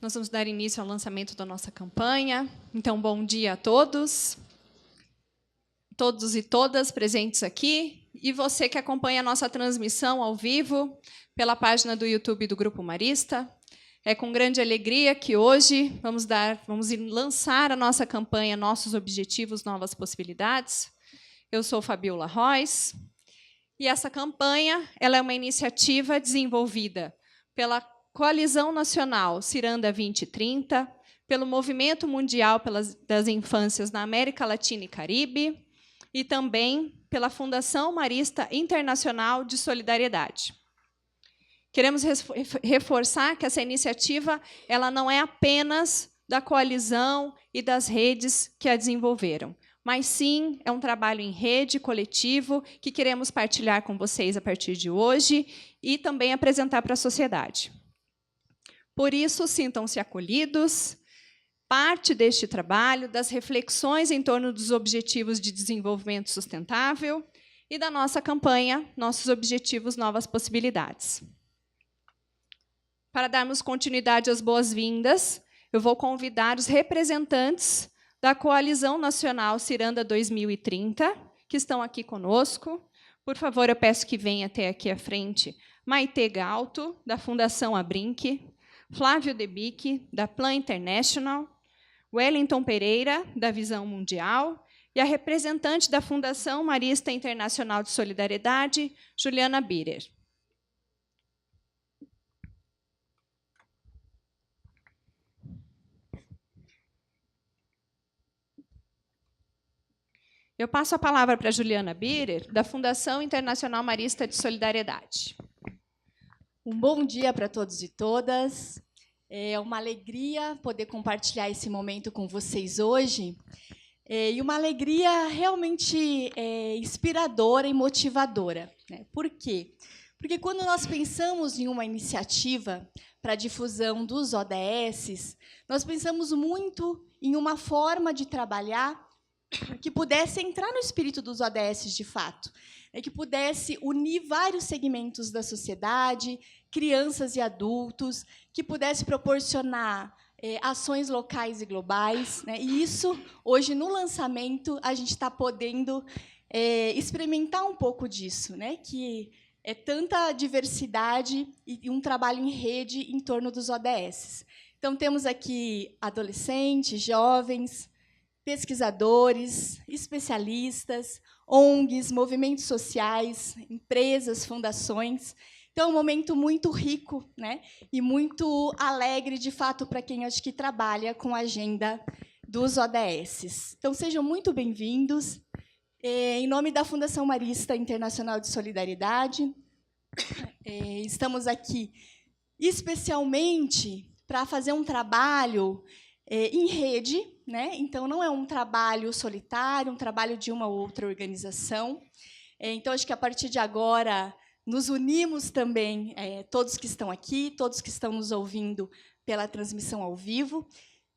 Nós vamos dar início ao lançamento da nossa campanha. Então, bom dia a todos e todas presentes aqui, e você que acompanha a nossa transmissão ao vivo pela página do YouTube do Grupo Marista. É com grande alegria que hoje vamos lançar a nossa campanha Nossos Objetivos, Novas Possibilidades. Eu sou Fabiola Rois, e essa campanha ela é uma iniciativa desenvolvida pela Coalizão Nacional Ciranda 2030, pelo Movimento Mundial das Infâncias na América Latina e Caribe, e também pela Fundação Marista Internacional de Solidariedade. Queremos reforçar que essa iniciativa ela não é apenas da coalizão e das redes que a desenvolveram, mas sim é um trabalho em rede, coletivo, que queremos partilhar com vocês a partir de hoje e também apresentar para a sociedade. Por isso, sintam-se acolhidos, parte deste trabalho, das reflexões em torno dos Objetivos de Desenvolvimento Sustentável e da nossa campanha Nossos Objetivos, Novas Possibilidades. Para darmos continuidade às boas-vindas, eu vou convidar os representantes da Coalizão Nacional Ciranda 2030, que estão aqui conosco. Por favor, eu peço que venha até aqui à frente Maite Galto, da Fundação Abrinq, Flávio Debic, da Plan International, Wellington Pereira, da Visão Mundial, e a representante da Fundação Marista Internacional de Solidariedade, Juliana Birer. Eu passo a palavra para a Juliana Birer, da Fundação Internacional Marista de Solidariedade. Um bom dia para todos e todas. É uma alegria poder compartilhar esse momento com vocês hoje. E uma alegria realmente inspiradora e motivadora. Por quê? Porque quando nós pensamos em uma iniciativa para a difusão dos ODS, nós pensamos muito em uma forma de trabalhar que pudesse entrar no espírito dos ODS de fato, que pudesse unir vários segmentos da sociedade, crianças e adultos, que pudesse proporcionar ações locais e globais. E isso, hoje, no lançamento, a gente está podendo experimentar um pouco disso, que é tanta diversidade e um trabalho em rede em torno dos ODS. Então, temos aqui adolescentes, jovens, pesquisadores, especialistas, ONGs, movimentos sociais, empresas, fundações. Então, é um momento muito rico, e muito alegre, de fato, para quem acho que trabalha com a agenda dos ODS. Então, sejam muito bem-vindos. Em nome da Fundação Marista Internacional de Solidariedade, estamos aqui especialmente para fazer um trabalho em rede. Então, não é um trabalho solitário, um trabalho de uma ou outra organização. Então, acho que, a partir de agora, nos unimos também, todos que estão aqui, todos que estão nos ouvindo pela transmissão ao vivo,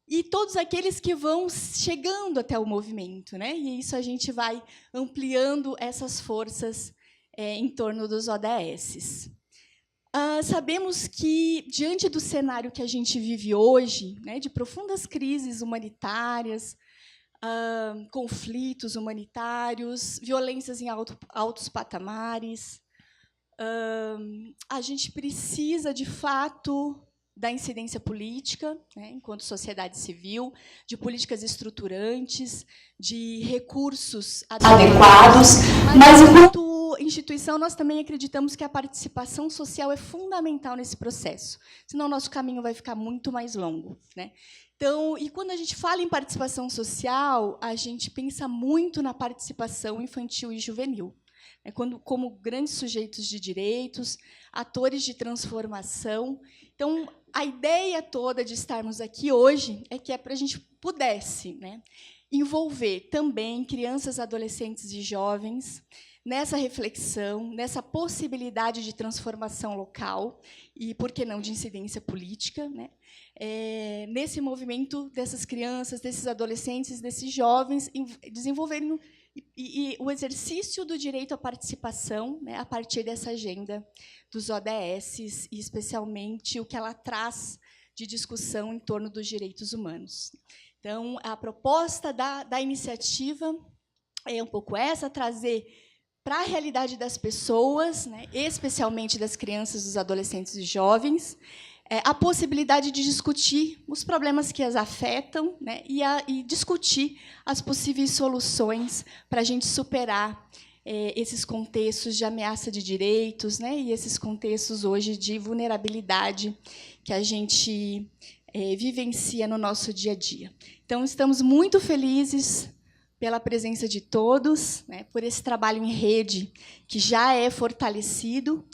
e todos aqueles que vão chegando até o movimento. E isso a gente vai ampliando essas forças em torno dos ODS. Sabemos que, diante do cenário que a gente vive hoje, de profundas crises humanitárias, conflitos humanitários, violências em altos patamares, a gente precisa, de fato, da incidência política, enquanto sociedade civil, de políticas estruturantes, de recursos adequados, mas, enquanto instituição, nós também acreditamos que a participação social é fundamental nesse processo, senão o nosso caminho vai ficar muito mais longo. Então, e quando a gente fala em participação social, a gente pensa muito na participação infantil e juvenil, como grandes sujeitos de direitos, atores de transformação. Então, a ideia toda de estarmos aqui hoje é que para a gente pudesse envolver também crianças, adolescentes e jovens nessa reflexão, nessa possibilidade de transformação local e, por que não, de incidência política, nesse movimento dessas crianças, desses adolescentes, desses jovens, desenvolverem o exercício do direito à participação, a partir dessa agenda dos ODS, e especialmente o que ela traz de discussão em torno dos direitos humanos. Então, a proposta da iniciativa é um pouco essa, trazer para a realidade das pessoas, né, especialmente das crianças, dos adolescentes e jovens, a possibilidade de discutir os problemas que as afetam, né, e discutir as possíveis soluções para a gente superar esses contextos de ameaça de direitos, né, e esses contextos hoje de vulnerabilidade que a gente vivencia no nosso dia a dia. Então, estamos muito felizes pela presença de todos, né, por esse trabalho em rede que já é fortalecido,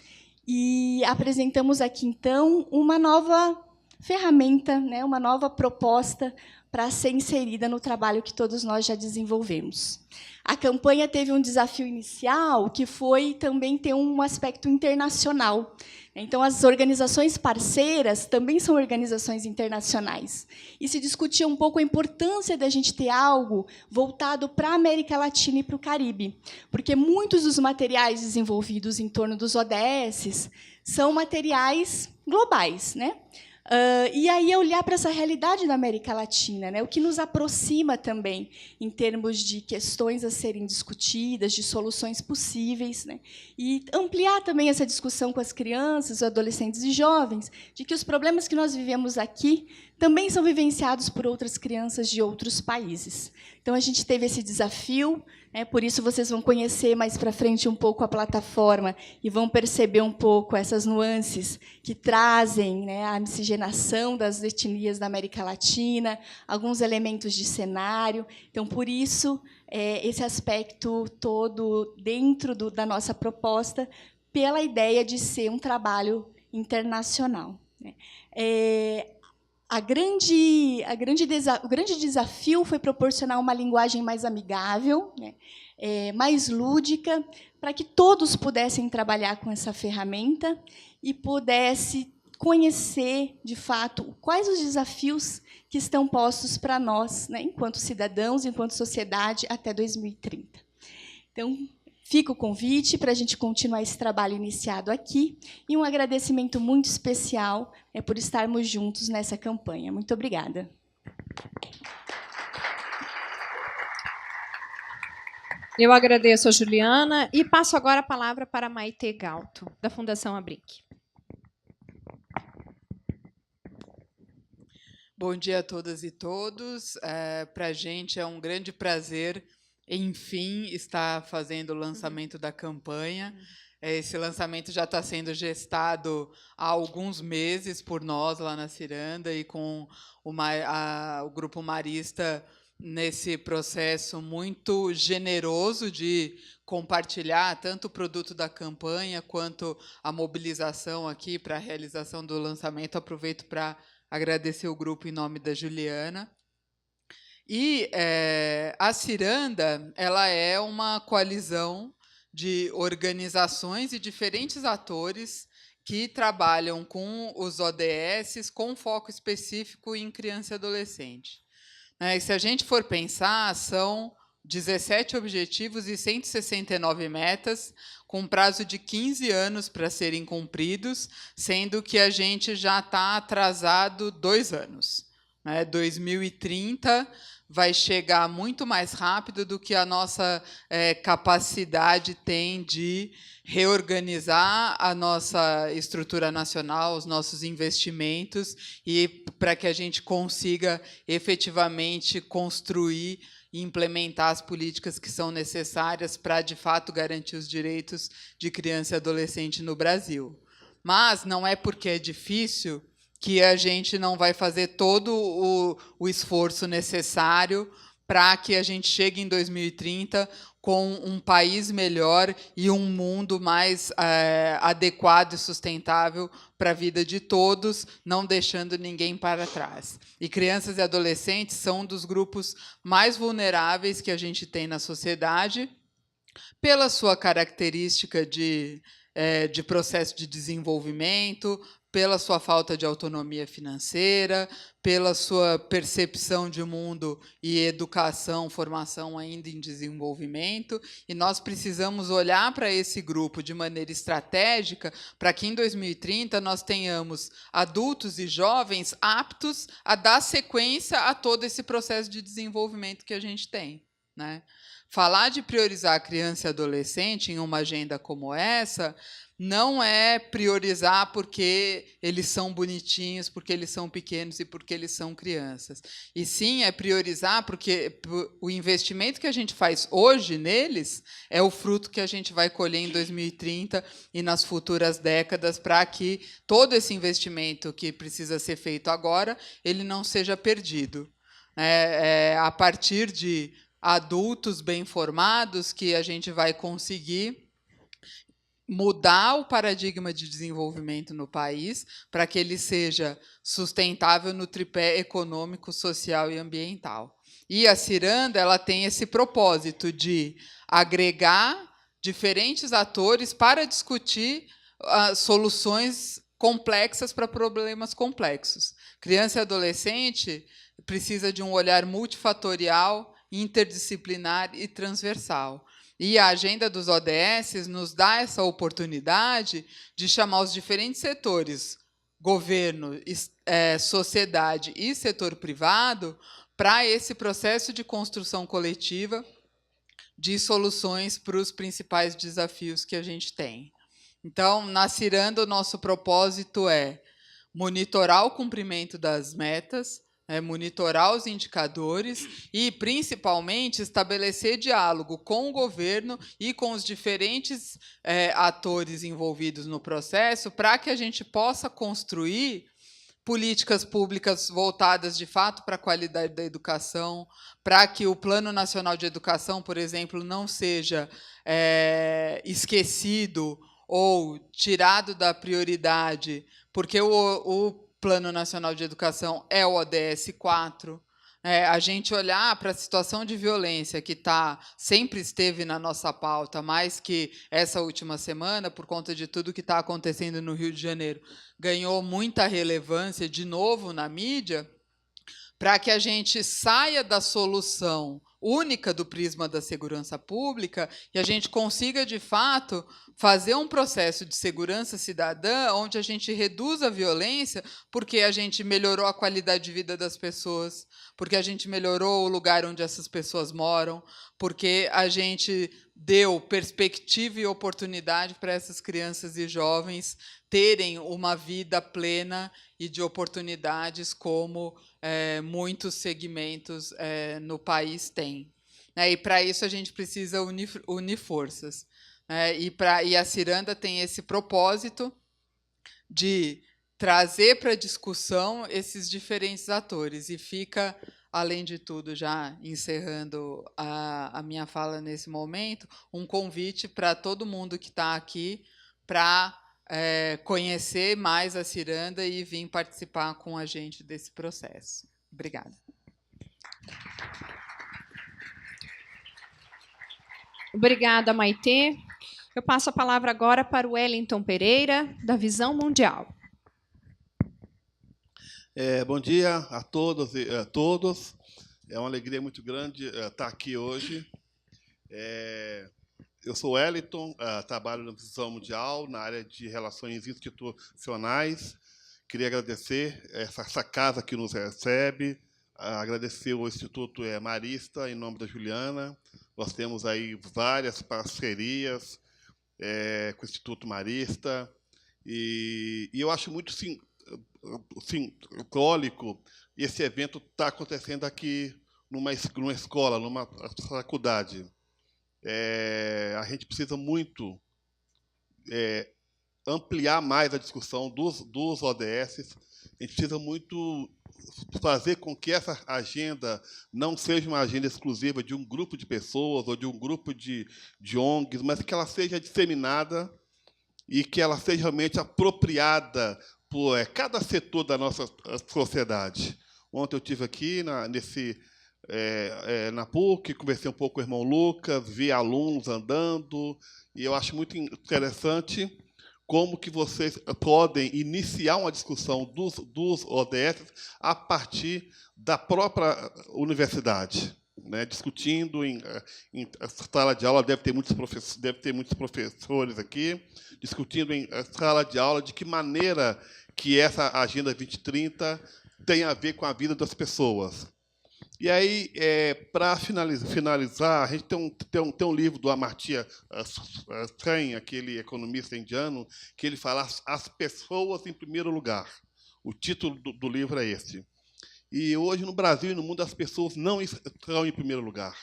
e apresentamos aqui, então, uma nova ferramenta, né, uma nova proposta para ser inserida no trabalho que todos nós já desenvolvemos. A campanha teve um desafio inicial, que foi também ter um aspecto internacional. Então, as organizações parceiras também são organizações internacionais. E se discutia um pouco a importância da gente ter algo voltado para a América Latina e para o Caribe, porque muitos dos materiais desenvolvidos em torno dos ODS são materiais globais, né? E aí olhar para essa realidade da América Latina, né, o que nos aproxima também em termos de questões a serem discutidas, de soluções possíveis, né, e ampliar também essa discussão com as crianças, adolescentes e jovens, de que os problemas que nós vivemos aqui também são vivenciados por outras crianças de outros países. Então, a gente teve esse desafio, né, por isso vocês vão conhecer mais para frente um pouco a plataforma e vão perceber um pouco essas nuances que trazem, né, a miscigenação das etnias da América Latina, alguns elementos de cenário. Então, por isso, esse aspecto todo dentro da nossa proposta, pela ideia de ser um trabalho internacional, né. O grande desafio foi proporcionar uma linguagem mais amigável, né, mais lúdica, para que todos pudessem trabalhar com essa ferramenta e pudesse conhecer, de fato, quais os desafios que estão postos para nós, né, enquanto cidadãos, enquanto sociedade, até 2030. Então, fica o convite para a gente continuar esse trabalho iniciado aqui e um agradecimento muito especial por estarmos juntos nessa campanha. Muito obrigada. Eu agradeço a Juliana e passo agora a palavra para a Maite Galto, da Fundação Abric. Bom dia a todas e todos. Para a gente é um grande prazer, enfim, estar fazendo o lançamento da campanha. Esse lançamento já está sendo gestado há alguns meses por nós lá na Ciranda e com o Grupo Marista nesse processo muito generoso de compartilhar tanto o produto da campanha quanto a mobilização aqui para a realização do lançamento. Aproveito para agradecer o grupo em nome da Juliana. E a Ciranda, ela é uma coalizão de organizações e diferentes atores que trabalham com os ODS com foco específico em criança e adolescente. E se a gente for pensar, são 17 objetivos e 169 metas, com prazo de 15 anos para serem cumpridos, sendo que a gente já está atrasado 2 anos. 2030 vai chegar muito mais rápido do que a nossa capacidade tem de reorganizar a nossa estrutura nacional, os nossos investimentos, e para que a gente consiga efetivamente construir e implementar as políticas que são necessárias para, de fato, garantir os direitos de criança e adolescente no Brasil. Mas não é porque é difícil que a gente não vai fazer todo o esforço necessário para que a gente chegue em 2030 com um país melhor e um mundo mais adequado e sustentável para a vida de todos, não deixando ninguém para trás. E crianças e adolescentes são um dos grupos mais vulneráveis que a gente tem na sociedade, pela sua característica de processo de desenvolvimento, pela sua falta de autonomia financeira, pela sua percepção de mundo e educação, formação ainda em desenvolvimento, e nós precisamos olhar para esse grupo de maneira estratégica para que em 2030 nós tenhamos adultos e jovens aptos a dar sequência a todo esse processo de desenvolvimento que a gente tem, né? Falar de priorizar a criança e adolescente em uma agenda como essa não é priorizar porque eles são bonitinhos, porque eles são pequenos e porque eles são crianças. E sim é priorizar porque o investimento que a gente faz hoje neles é o fruto que a gente vai colher em 2030 e nas futuras décadas, para que todo esse investimento que precisa ser feito agora ele não seja perdido. A partir de adultos bem formados que a gente vai conseguir mudar o paradigma de desenvolvimento no país para que ele seja sustentável no tripé econômico, social e ambiental. E a Ciranda ela tem esse propósito de agregar diferentes atores para discutir soluções complexas para problemas complexos. Criança e adolescente precisa de um olhar multifatorial, interdisciplinar e transversal. E a agenda dos ODS nos dá essa oportunidade de chamar os diferentes setores, governo, sociedade e setor privado, para esse processo de construção coletiva de soluções para os principais desafios que a gente tem. Então, na Ciranda, o nosso propósito é monitorar o cumprimento das metas, monitorar os indicadores e, principalmente, estabelecer diálogo com o governo e com os diferentes atores envolvidos no processo para que a gente possa construir políticas públicas voltadas, de fato, para a qualidade da educação, para que o Plano Nacional de Educação, por exemplo, não seja esquecido ou tirado da prioridade, porque o Plano Nacional de Educação é o ODS 4. A gente olhar para a situação de violência que sempre esteve na nossa pauta, mais que essa última semana, por conta de tudo que está acontecendo no Rio de Janeiro, ganhou muita relevância de novo na mídia, para que a gente saia da solução única do prisma da segurança pública e a gente consiga, de fato, fazer um processo de segurança cidadã onde a gente reduz a violência porque a gente melhorou a qualidade de vida das pessoas, porque a gente melhorou o lugar onde essas pessoas moram, porque a gente deu perspectiva e oportunidade para essas crianças e jovens terem uma vida plena e de oportunidades como muitos segmentos no país têm. E, para isso, a gente precisa unir forças. E a Ciranda tem esse propósito de trazer para a discussão esses diferentes atores. E fica, além de tudo, já encerrando a minha fala nesse momento, um convite para todo mundo que está aqui para conhecer mais a Ciranda e vir participar com a gente desse processo. Obrigada. Obrigada, Maitê. Eu passo a palavra agora para o Wellington Pereira, da Visão Mundial. Bom dia a todos e a todos. É uma alegria muito grande estar aqui hoje. Eu sou Wellington, trabalho na Visão Mundial, na área de relações institucionais. Queria agradecer essa casa que nos recebe, agradecer o Instituto Marista, em nome da Juliana. Nós temos aí várias parcerias com o Instituto Marista, e eu acho muito simbólico esse evento estar acontecendo aqui numa escola, numa faculdade. A gente precisa muito ampliar mais a discussão dos ODS. A gente precisa muito fazer com que essa agenda não seja uma agenda exclusiva de um grupo de pessoas ou de um grupo de ONGs, mas que ela seja disseminada e que ela seja realmente apropriada por cada setor da nossa sociedade. Ontem eu estive aqui na PUC, conversei um pouco com o irmão Lucas, vi alunos andando, e eu acho muito interessante, como que vocês podem iniciar uma discussão dos ODS a partir da própria universidade, né? Discutindo em sala de aula, deve ter muitos professores aqui, discutindo em sala de aula de que maneira que essa Agenda 2030 tem a ver com a vida das pessoas. E aí, para finalizar, a gente tem um livro do Amartya Sen, aquele economista indiano, que ele fala as pessoas em primeiro lugar. O título do livro é esse. E hoje, no Brasil e no mundo, as pessoas não estão em primeiro lugar.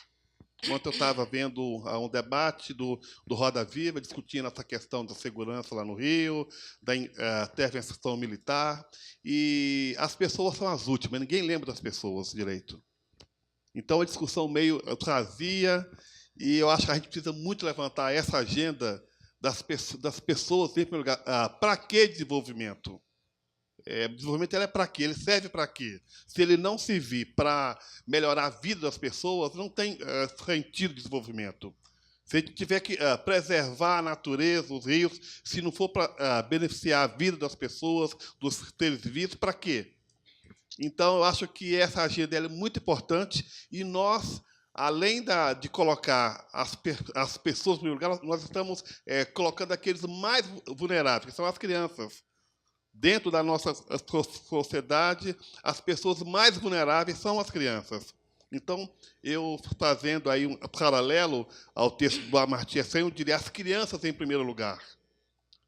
Ontem eu estava vendo um debate do Roda Viva, discutindo essa questão da segurança lá no Rio, da intervenção militar, e as pessoas são as últimas, ninguém lembra das pessoas direito. Então, a discussão meio trazia, e eu acho que a gente precisa muito levantar essa agenda das pessoas em primeiro lugar. Para que desenvolvimento? Desenvolvimento é para quê? Ele serve para quê? Se ele não servir para melhorar a vida das pessoas, não tem sentido de desenvolvimento. Se a gente tiver que preservar a natureza, os rios, se não for para beneficiar a vida das pessoas, dos seres vivos, para quê? Então, eu acho que essa agenda é muito importante e nós, além de colocar as pessoas no lugar, nós estamos colocando aqueles mais vulneráveis, que são as crianças. Dentro da nossa sociedade, as pessoas mais vulneráveis são as crianças. Então, eu fazendo aí um paralelo ao texto do Amartya Sen, eu diria as crianças em primeiro lugar.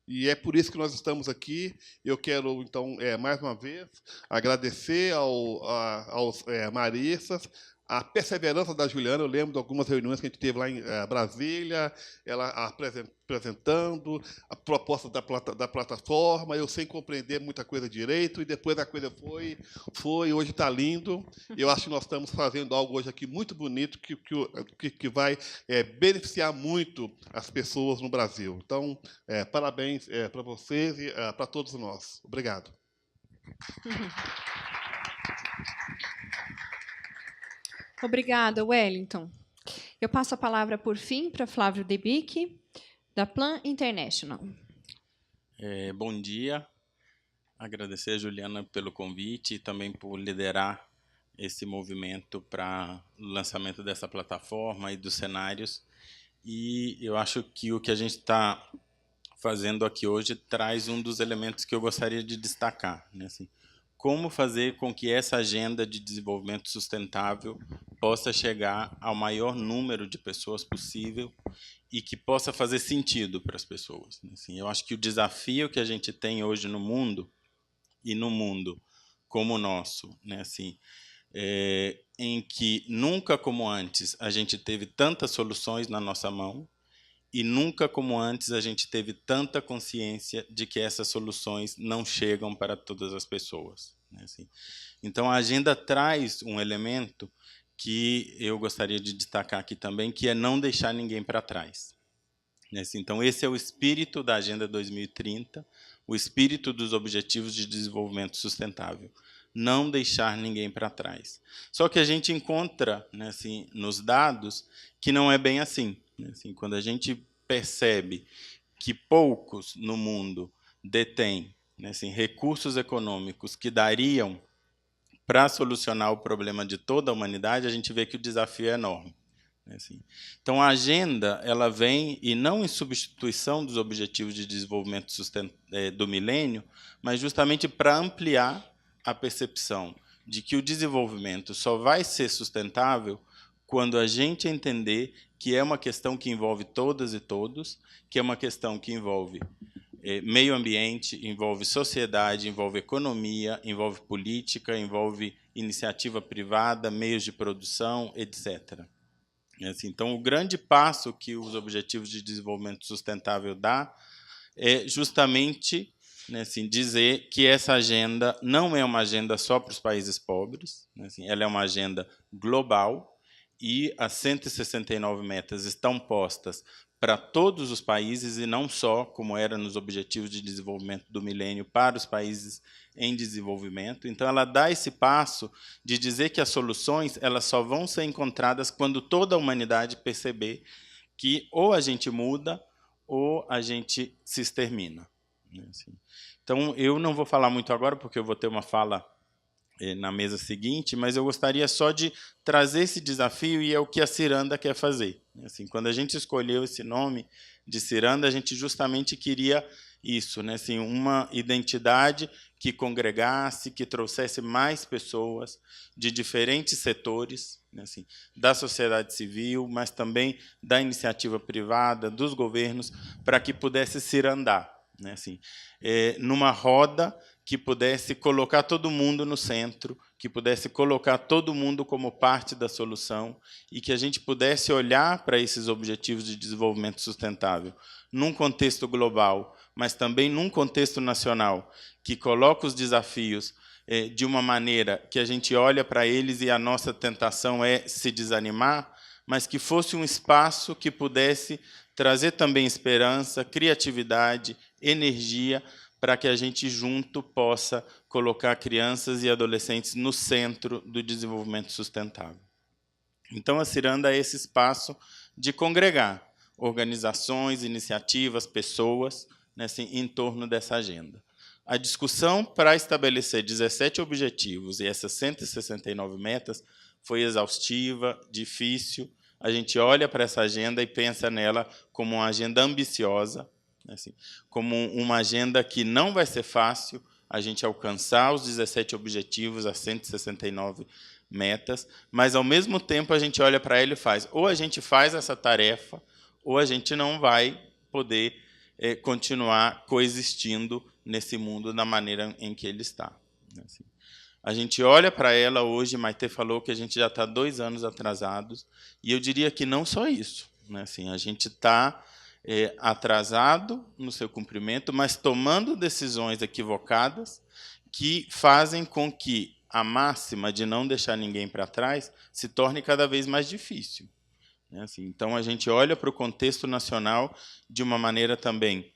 E é por isso que nós estamos aqui. Eu quero, então, mais uma vez, agradecer aos maristas, a perseverança da Juliana. Eu lembro de algumas reuniões que a gente teve lá em Brasília, ela apresentando a proposta da plataforma, eu sem compreender muita coisa direito, e depois a coisa foi hoje está lindo. Eu acho que nós estamos fazendo algo hoje aqui muito bonito, que vai beneficiar muito as pessoas no Brasil. Então, parabéns para vocês e para todos nós. Obrigado. Obrigada, Wellington. Eu passo a palavra, por fim, para Flávio Debic, da Plan International. Bom dia. Agradecer a Juliana pelo convite e também por liderar esse movimento para o lançamento dessa plataforma e dos cenários. E eu acho que o que a gente está fazendo aqui hoje traz um dos elementos que eu gostaria de destacar, né? Assim, como fazer com que essa agenda de desenvolvimento sustentável possa chegar ao maior número de pessoas possível e que possa fazer sentido para as pessoas. Assim, eu acho que o desafio que a gente tem hoje no mundo, e no mundo como o nosso, né, assim, em que nunca como antes a gente teve tantas soluções na nossa mão, e nunca como antes a gente teve tanta consciência de que essas soluções não chegam para todas as pessoas, né, assim. Então, a agenda traz um elemento que eu gostaria de destacar aqui também, que é não deixar ninguém para trás, né, assim. Então, esse é o espírito da Agenda 2030, o espírito dos Objetivos de Desenvolvimento Sustentável. Não deixar ninguém para trás. Só que a gente encontra, né, assim, nos dados que não é bem assim. Assim, quando a gente percebe que poucos no mundo detêm, né, assim, recursos econômicos que dariam para solucionar o problema de toda a humanidade, a gente vê que o desafio é enorme, né, assim. Então, a agenda ela vem, e não em substituição dos Objetivos de Desenvolvimento do Milênio, mas justamente para ampliar a percepção de que o desenvolvimento só vai ser sustentável quando a gente entender que é uma questão que envolve todas e todos, que é uma questão que envolve meio ambiente, envolve sociedade, envolve economia, envolve política, envolve iniciativa privada, meios de produção, etc. Assim, então, o grande passo que os Objetivos de Desenvolvimento Sustentável dá é justamente, né, assim, dizer que essa agenda não é uma agenda só para os países pobres, né, assim, ela é uma agenda global, e as 169 metas estão postas para todos os países e não só, como era nos Objetivos de Desenvolvimento do Milênio, para os países em desenvolvimento. Então, ela dá esse passo de dizer que as soluções elas só vão ser encontradas quando toda a humanidade perceber que ou a gente muda ou a gente se extermina. Assim. Então, eu não vou falar muito agora, porque eu vou ter uma fala na mesa seguinte, mas eu gostaria só de trazer esse desafio, e é o que a Ciranda quer fazer. Assim, quando a gente escolheu esse nome de Ciranda, a gente justamente queria isso, né? Assim, uma identidade que congregasse, que trouxesse mais pessoas de diferentes setores, né? Assim, da sociedade civil, mas também da iniciativa privada, dos governos, para que pudesse cirandar, né? Assim, numa roda que pudesse colocar todo mundo no centro, que pudesse colocar todo mundo como parte da solução, e que a gente pudesse olhar para esses objetivos de desenvolvimento sustentável num contexto global, mas também num contexto nacional, que coloca os desafios de uma maneira que a gente olha para eles e a nossa tentação é se desanimar, mas que fosse um espaço que pudesse trazer também esperança, criatividade, energia, para que a gente junto possa colocar crianças e adolescentes no centro do desenvolvimento sustentável. Então, a Ciranda é esse espaço de congregar organizações, iniciativas, pessoas, né, assim, em torno dessa agenda. A discussão para estabelecer 17 objetivos e essas 169 metas foi exaustiva, difícil. A gente olha para essa agenda e pensa nela como uma agenda ambiciosa, assim, como uma agenda que não vai ser fácil a gente alcançar os 17 objetivos, as 169 metas, mas, ao mesmo tempo, a gente olha para ela e faz, ou a gente faz essa tarefa, ou a gente não vai poder continuar coexistindo nesse mundo da maneira em que ele está. Assim, a gente olha para ela hoje, Maite falou que a gente já está 2 anos atrasados, e eu diria que não só isso, né? Assim, a gente está atrasado no seu cumprimento, mas tomando decisões equivocadas que fazem com que a máxima de não deixar ninguém para trás se torne cada vez mais difícil, né? Assim, então, a gente olha para o contexto nacional de uma maneira também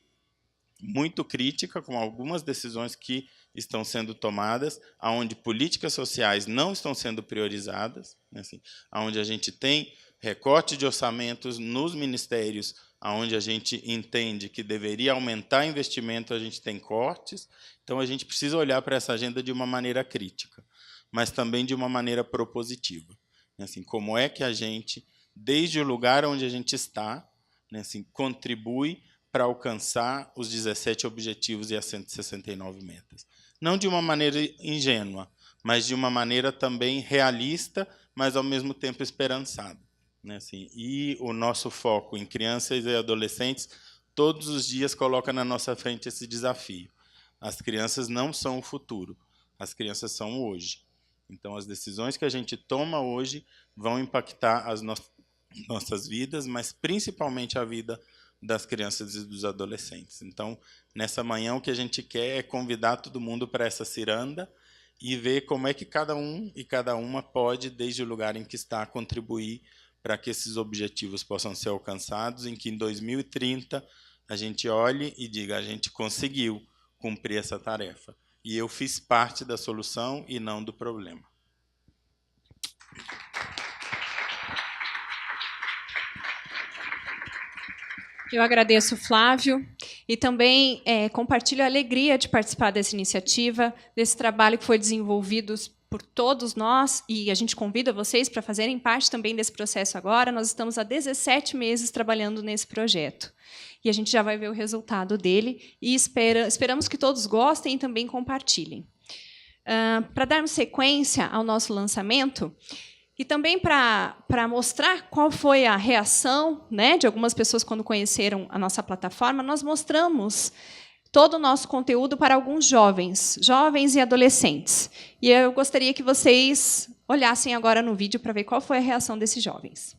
muito crítica, com algumas decisões que estão sendo tomadas, onde políticas sociais não estão sendo priorizadas, né? Assim, onde a gente tem recorte de orçamentos nos ministérios, onde a gente entende que deveria aumentar investimento, a gente tem cortes. Então, a gente precisa olhar para essa agenda de uma maneira crítica, mas também de uma maneira propositiva. Assim, como é que a gente, desde o lugar onde a gente está, né, assim, contribui para alcançar os 17 objetivos e as 169 metas. Não de uma maneira ingênua, mas de uma maneira também realista, mas, ao mesmo tempo, esperançada, né? Assim, e o nosso foco em crianças e adolescentes todos os dias coloca na nossa frente esse desafio. As crianças não são o futuro, as crianças são o hoje. Então, as decisões que a gente toma hoje vão impactar as nossas vidas, mas principalmente a vida das crianças e dos adolescentes. Então, nessa manhã, o que a gente quer é convidar todo mundo para essa ciranda e ver como é que cada um e cada uma pode, desde o lugar em que está, contribuir para que esses objetivos possam ser alcançados, em que em 2030 a gente olhe e diga, a gente conseguiu cumprir essa tarefa. E eu fiz parte da solução e não do problema. Eu agradeço, Flávio, e também compartilho a alegria de participar dessa iniciativa, desse trabalho que foi desenvolvido por todos nós, e a gente convida vocês para fazerem parte também desse processo agora. Nós estamos há 17 meses trabalhando nesse projeto, e a gente já vai ver o resultado dele, e esperamos que todos gostem e também compartilhem. Para darmos sequência ao nosso lançamento, e também para mostrar qual foi a reação, né, de algumas pessoas quando conheceram a nossa plataforma, nós mostramos todo o nosso conteúdo para alguns jovens e adolescentes. E eu gostaria que vocês olhassem agora no vídeo para ver qual foi a reação desses jovens.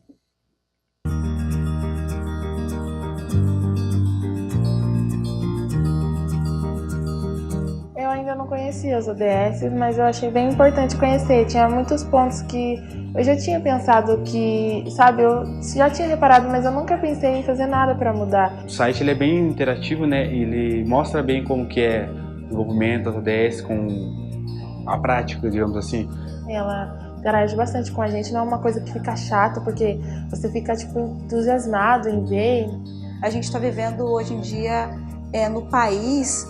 Eu ainda não conhecia as ODS, mas eu achei bem importante conhecer. Tinha muitos pontos que eu já tinha pensado que, sabe, eu já tinha reparado, mas eu nunca pensei em fazer nada para mudar. O site ele é bem interativo, né? Ele mostra bem como que é o desenvolvimento das ODS com a prática, digamos assim. Ela interage bastante com a gente, não é uma coisa que fica chata, porque você fica tipo entusiasmado em ver. A gente está vivendo hoje em dia no país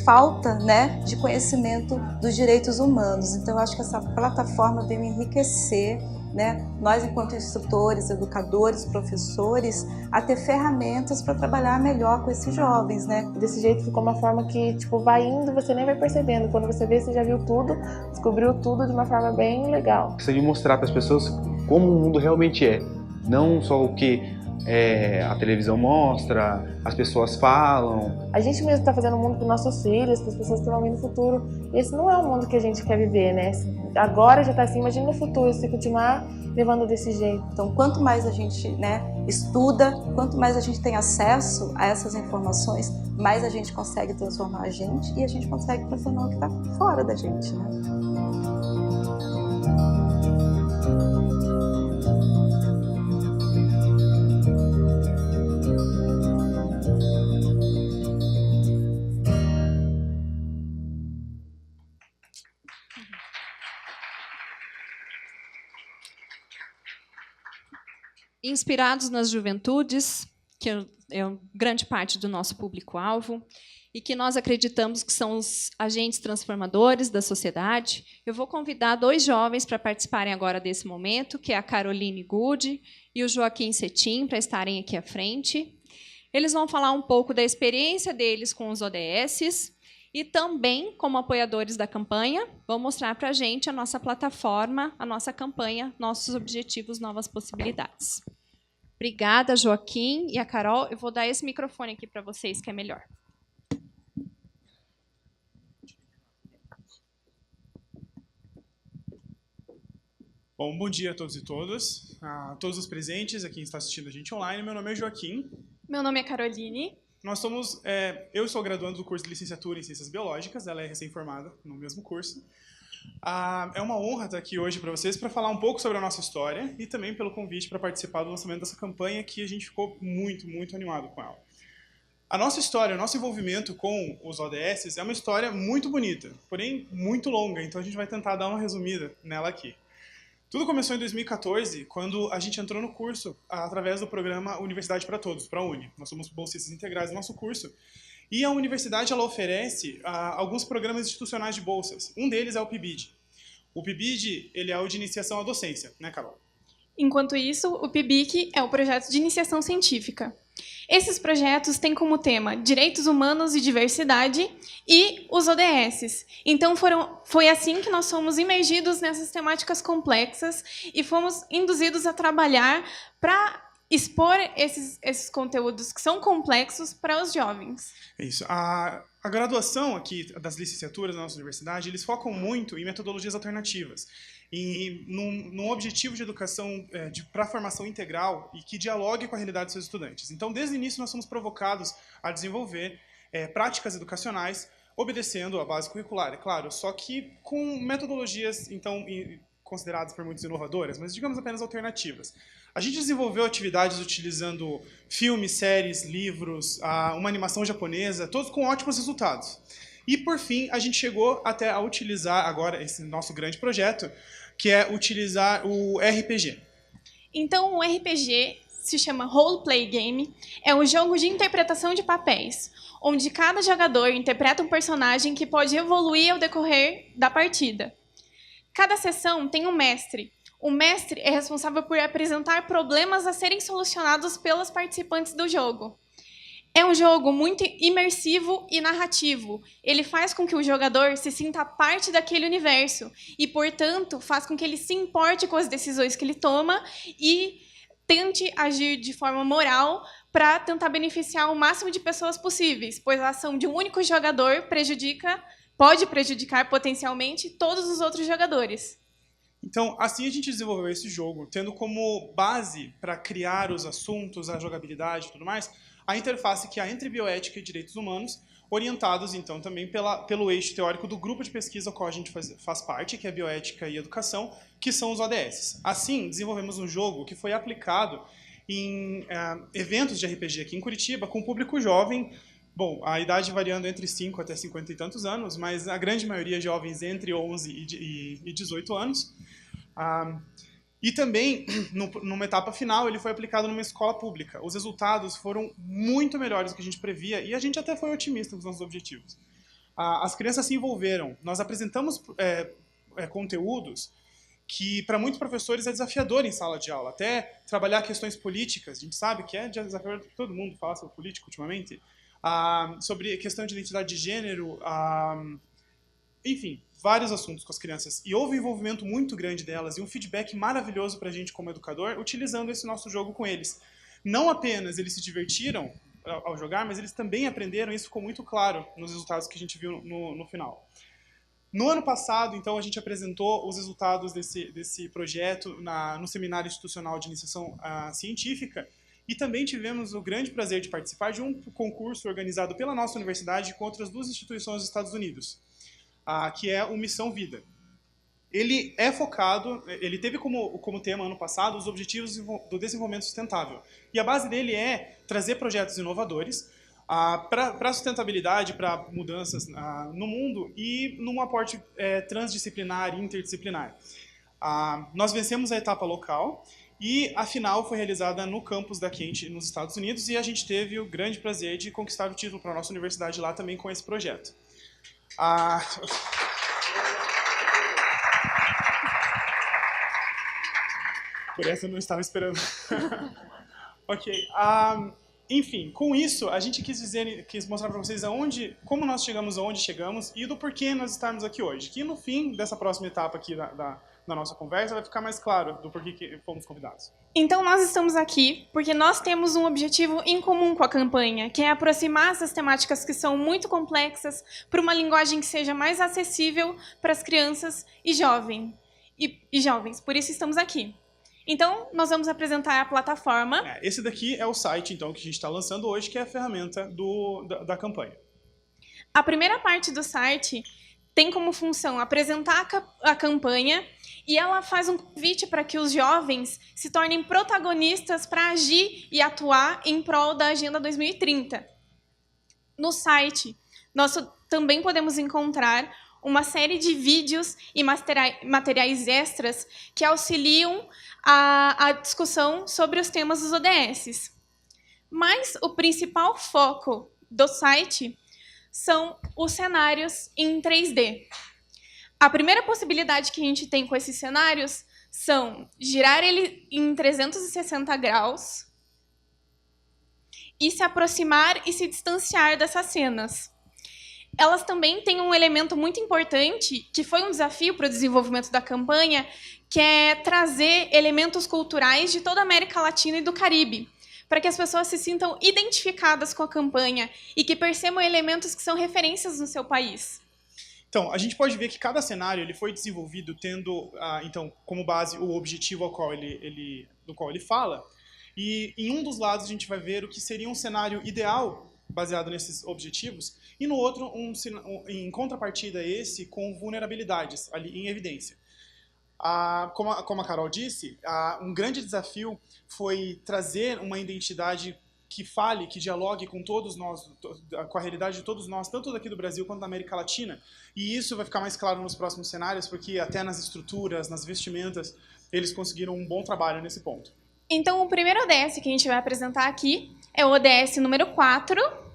falta, né, de conhecimento dos direitos humanos. Então, eu acho que essa plataforma veio enriquecer, né, nós, enquanto instrutores, educadores, professores, a ter ferramentas para trabalhar melhor com esses jovens, né? Desse jeito ficou uma forma que, tipo, vai indo, você nem vai percebendo. Quando você vê, você já viu tudo, descobriu tudo de uma forma bem legal. Precisa de mostrar para as pessoas como o mundo realmente é, não só o que a televisão mostra, as pessoas falam. A gente mesmo está fazendo o mundo para os nossos filhos, para as pessoas que vão vir no futuro. Esse não é o mundo que a gente quer viver, né? Agora já está assim, imagina no futuro, se continuar levando desse jeito. Então, quanto mais a gente, né, estuda, quanto mais a gente tem acesso a essas informações, mais a gente consegue transformar a gente e a gente consegue transformar o que está fora da gente, né? Inspirados nas juventudes, que é grande parte do nosso público-alvo, e que nós acreditamos que são os agentes transformadores da sociedade, eu vou convidar 2 jovens para participarem agora desse momento, que é a Caroline Good e o Joaquim Cetim, para estarem aqui à frente. Eles vão falar um pouco da experiência deles com os ODS e também, como apoiadores da campanha, vão mostrar para a gente a nossa plataforma, a nossa campanha, nossos objetivos, novas possibilidades. Obrigada, Joaquim e a Carol. Eu vou dar esse microfone aqui para vocês, que é melhor. Bom dia a todos e todas, a todos os presentes, a quem está assistindo a gente online. Meu nome é Joaquim. Meu nome é Caroline. Nós somos, eu sou graduando do curso de licenciatura em Ciências Biológicas, ela é recém-formada no mesmo curso. É uma honra estar aqui hoje para vocês para falar um pouco sobre a nossa história e também pelo convite para participar do lançamento dessa campanha, que a gente ficou muito, muito animado com ela. A nossa história, o nosso envolvimento com os ODS é uma história muito bonita, porém muito longa, então a gente vai tentar dar uma resumida nela aqui. Tudo começou em 2014, quando a gente entrou no curso através do programa Universidade para Todos, ProUni. Nós somos bolsistas integrais do nosso curso. E a universidade ela oferece alguns programas institucionais de bolsas. Um deles é o PIBID. O PIBID ele é o de iniciação à docência, né, Carol? Enquanto isso, o PIBIC é o projeto de iniciação científica. Esses projetos têm como tema direitos humanos e diversidade e os ODS. Então, foi assim que nós fomos imergidos nessas temáticas complexas e fomos induzidos a trabalhar para expor esses conteúdos que são complexos para os jovens. Isso. A graduação aqui das licenciaturas da nossa universidade, eles focam muito em metodologias alternativas. E num objetivo de educação para a formação integral e que dialogue com a realidade dos seus estudantes. Então, desde o início, nós somos provocados a desenvolver práticas educacionais obedecendo a base curricular, é claro, só que com metodologias, então, consideradas por muitos inovadoras, mas digamos apenas alternativas. A gente desenvolveu atividades utilizando filmes, séries, livros, uma animação japonesa, todos com ótimos resultados. E, por fim, a gente chegou até a utilizar agora esse nosso grande projeto, que é utilizar o RPG. Então, o RPG se chama Role Play Game, é um jogo de interpretação de papéis, onde cada jogador interpreta um personagem que pode evoluir ao decorrer da partida. Cada sessão tem um mestre. O mestre é responsável por apresentar problemas a serem solucionados pelos participantes do jogo. É um jogo muito imersivo e narrativo. Ele faz com que o jogador se sinta parte daquele universo e, portanto, faz com que ele se importe com as decisões que ele toma e tente agir de forma moral para tentar beneficiar o máximo de pessoas possíveis, pois a ação de um único jogador pode prejudicar potencialmente todos os outros jogadores. Então, assim a gente desenvolveu esse jogo, tendo como base para criar os assuntos, a jogabilidade e tudo mais, a interface que há entre bioética e direitos humanos, orientados, então, também pelo eixo teórico do grupo de pesquisa ao qual a gente faz parte, que é Bioética e Educação, que são os ODS. Assim, desenvolvemos um jogo que foi aplicado em eventos de RPG aqui em Curitiba, com público jovem, bom, a idade variando entre 5 até 50 e tantos anos, mas a grande maioria jovens entre 11 e 18 anos. E também, numa etapa final, ele foi aplicado numa escola pública. Os resultados foram muito melhores do que a gente previa e a gente até foi otimista com os nossos objetivos. As crianças se envolveram. Nós apresentamos conteúdos que, para muitos professores, é desafiador em sala de aula. Até trabalhar questões políticas. A gente sabe que é desafiador para todo mundo falar sobre política ultimamente. Sobre questão de identidade de gênero, enfim, vários assuntos com as crianças. E houve um envolvimento muito grande delas e um feedback maravilhoso para a gente como educador, utilizando esse nosso jogo com eles. Não apenas eles se divertiram ao jogar, mas eles também aprenderam, e isso ficou muito claro nos resultados que a gente viu no final. No ano passado, então, a gente apresentou os resultados desse projeto no Seminário Institucional de Iniciação Científica, e também tivemos o grande prazer de participar de um concurso organizado pela nossa universidade com outras 2 instituições dos Estados Unidos, que é o Missão Vida. Ele é focado, ele teve como tema ano passado os Objetivos do Desenvolvimento Sustentável. E a base dele é trazer projetos inovadores para a sustentabilidade, para mudanças no mundo e num aporte transdisciplinar e interdisciplinar. Nós vencemos a etapa local e a final foi realizada no campus da Kent, nos Estados Unidos, e a gente teve o grande prazer de conquistar o título para a nossa universidade lá também com esse projeto. Por essa eu não estava esperando. Ok. Enfim, com isso, a gente quis mostrar para vocês como nós chegamos aonde chegamos e do porquê nós estarmos aqui hoje. Que no fim dessa próxima etapa aqui da nossa conversa vai ficar mais claro do porquê que fomos convidados. Então, nós estamos aqui porque nós temos um objetivo em comum com a campanha, que é aproximar essas temáticas que são muito complexas para uma linguagem que seja mais acessível para as crianças e jovens. Por isso estamos aqui. Então, nós vamos apresentar a plataforma. Esse daqui é o site, então, que a gente está lançando hoje, que é a ferramenta da campanha. A primeira parte do site tem como função apresentar a campanha e ela faz um convite para que os jovens se tornem protagonistas para agir e atuar em prol da Agenda 2030. No site, nós também podemos encontrar uma série de vídeos e materiais extras que auxiliam a discussão sobre os temas dos ODS. Mas o principal foco do site são os cenários em 3D. A primeira possibilidade que a gente tem com esses cenários são girar ele em 360 graus e se aproximar e se distanciar dessas cenas. Elas também têm um elemento muito importante, que foi um desafio para o desenvolvimento da campanha, que é trazer elementos culturais de toda a América Latina e do Caribe, para que as pessoas se sintam identificadas com a campanha e que percebam elementos que são referências no seu país. Então, a gente pode ver que cada cenário ele foi desenvolvido tendo, então, como base o objetivo do qual ele fala, e em um dos lados a gente vai ver o que seria um cenário ideal baseado nesses objetivos, e no outro, em contrapartida a esse, com vulnerabilidades ali em evidência. Como a Carol disse, um grande desafio foi trazer uma identidade que fale, que dialogue com todos nós, com a realidade de todos nós, tanto daqui do Brasil quanto da América Latina. E isso vai ficar mais claro nos próximos cenários, porque até nas estruturas, nas vestimentas, eles conseguiram um bom trabalho nesse ponto. Então, o primeiro ODS que a gente vai apresentar aqui é o ODS número 4,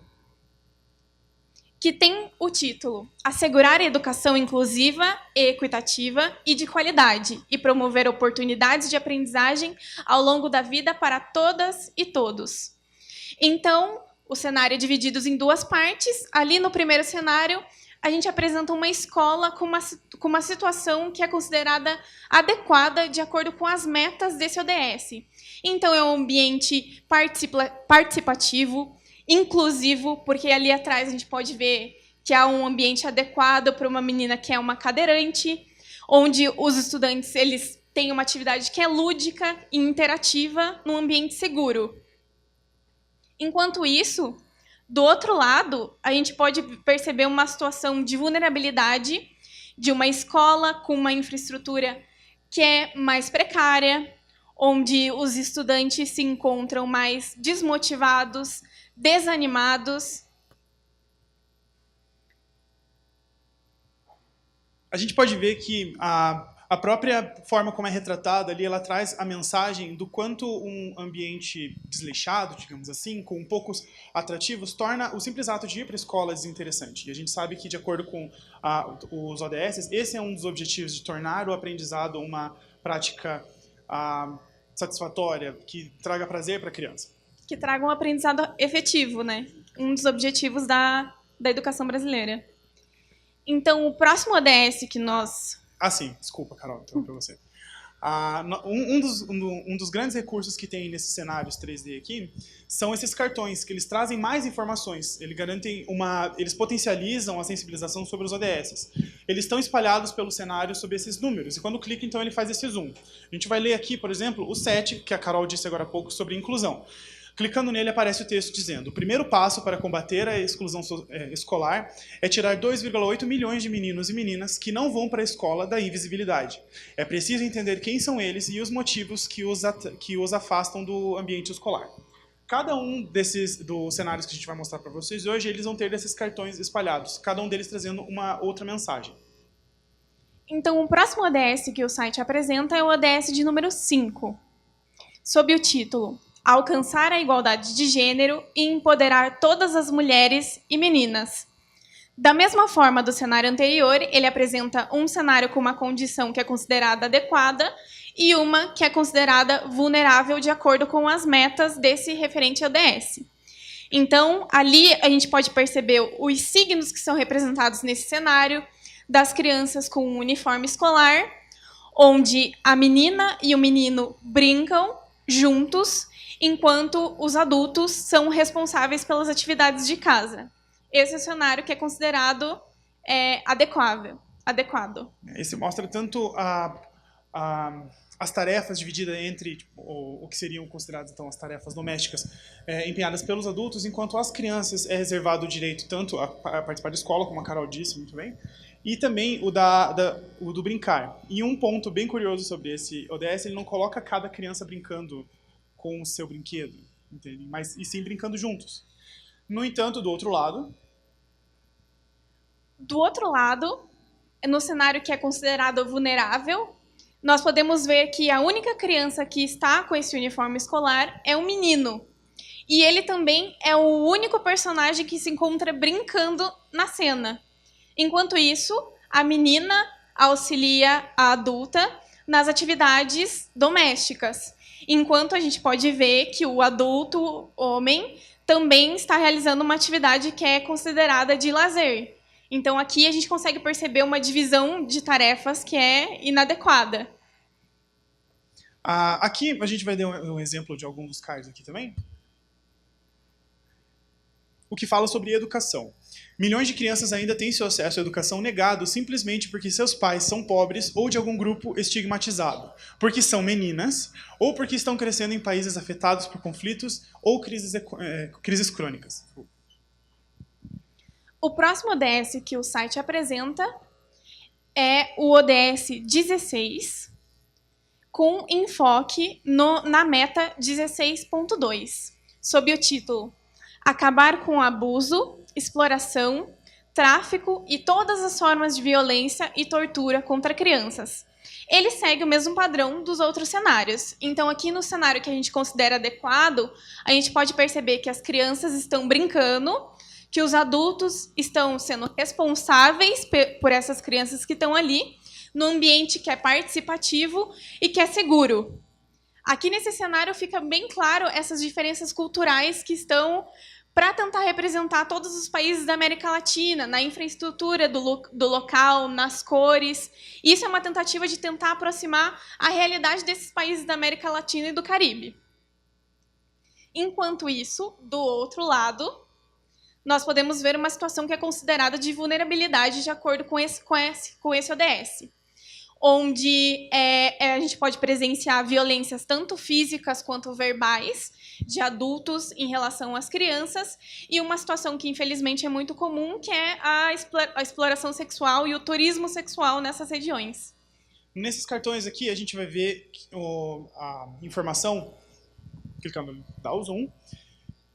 que tem o título Assegurar a educação inclusiva, equitativa e de qualidade e promover oportunidades de aprendizagem ao longo da vida para todas e todos. Então, o cenário é dividido em 2 partes. Ali no primeiro cenário, a gente apresenta uma escola com uma situação que é considerada adequada de acordo com as metas desse ODS. Então, é um ambiente participativo, inclusivo, porque ali atrás a gente pode ver que há um ambiente adequado para uma menina que é uma cadeirante, onde os estudantes eles têm uma atividade que é lúdica e interativa num ambiente seguro. Enquanto isso, do outro lado, a gente pode perceber uma situação de vulnerabilidade de uma escola com uma infraestrutura que é mais precária, onde os estudantes se encontram mais desmotivados, desanimados. A gente pode ver que A própria forma como é retratada ali, ela traz a mensagem do quanto um ambiente desleixado, digamos assim, com poucos atrativos, torna o simples ato de ir para a escola desinteressante. E a gente sabe que, de acordo com os ODS, esse é um dos objetivos, de tornar o aprendizado uma prática satisfatória, que traga prazer para a criança. Que traga um aprendizado efetivo, né? Um dos objetivos da educação brasileira. Então, o próximo ODS que nós... Sim, desculpa, Carol, interrompi você. Um dos grandes recursos que tem nesses cenários 3D aqui são esses cartões, que eles trazem mais informações, eles potencializam a sensibilização sobre os ODS. Eles estão espalhados pelo cenário sobre esses números, e quando clica, então, ele faz esse zoom. A gente vai ler aqui, por exemplo, o 7, que a Carol disse agora há pouco, sobre inclusão. Clicando nele, aparece o texto dizendo: o primeiro passo para combater a exclusão escolar é tirar 2,8 milhões de meninos e meninas que não vão para a escola da invisibilidade. É preciso entender quem são eles e os motivos que os afastam do ambiente escolar. Cada um dos cenários que a gente vai mostrar para vocês hoje, eles vão ter desses cartões espalhados, cada um deles trazendo uma outra mensagem. Então, o próximo ODS que o site apresenta é o ODS de número 5, sob o título Alcançar a igualdade de gênero e empoderar todas as mulheres e meninas. Da mesma forma do cenário anterior, ele apresenta um cenário com uma condição que é considerada adequada e uma que é considerada vulnerável de acordo com as metas desse referente ODS. Então, ali a gente pode perceber os signos que são representados nesse cenário, das crianças com um uniforme escolar, onde a menina e o menino brincam juntos, enquanto os adultos são responsáveis pelas atividades de casa. Esse é o cenário que é considerado adequado. Esse mostra tanto as tarefas divididas entre o que seriam consideradas então as tarefas domésticas empenhadas pelos adultos, enquanto às crianças é reservado o direito tanto a participar da escola, como a Carol disse muito bem, e também o do brincar. E um ponto bem curioso sobre esse ODS, ele não coloca cada criança brincando com o seu brinquedo, entende? Mas e sim brincando juntos. No entanto, do outro lado, no cenário que é considerado vulnerável, nós podemos ver que a única criança que está com esse uniforme escolar é um menino. E ele também é o único personagem que se encontra brincando na cena. Enquanto isso, a menina auxilia a adulta nas atividades domésticas. Enquanto a gente pode ver que o adulto, homem, também está realizando uma atividade que é considerada de lazer. Então, aqui a gente consegue perceber uma divisão de tarefas que é inadequada. Aqui a gente vai dar um exemplo de alguns dos cards aqui também. O que fala sobre educação. Milhões de crianças ainda têm seu acesso à educação negado simplesmente porque seus pais são pobres ou de algum grupo estigmatizado, porque são meninas ou porque estão crescendo em países afetados por conflitos ou crises crônicas. O próximo ODS que o site apresenta é o ODS 16, com enfoque na meta 16.2, sob o título Acabar com o abuso, exploração, tráfico e todas as formas de violência e tortura contra crianças. Ele segue o mesmo padrão dos outros cenários. Então, aqui no cenário que a gente considera adequado, a gente pode perceber que as crianças estão brincando, que os adultos estão sendo responsáveis por essas crianças que estão ali, num ambiente que é participativo e que é seguro. Aqui nesse cenário fica bem claro essas diferenças culturais que estão para tentar representar todos os países da América Latina, na infraestrutura do local, nas cores. Isso é uma tentativa de tentar aproximar a realidade desses países da América Latina e do Caribe. Enquanto isso, do outro lado, nós podemos ver uma situação que é considerada de vulnerabilidade de acordo com esse ODS, onde a gente pode presenciar violências tanto físicas quanto verbais de adultos em relação às crianças e uma situação que, infelizmente, é muito comum, que é a exploração sexual e o turismo sexual nessas regiões. Nesses cartões aqui, a gente vai ver a informação, clicando, dá o zoom,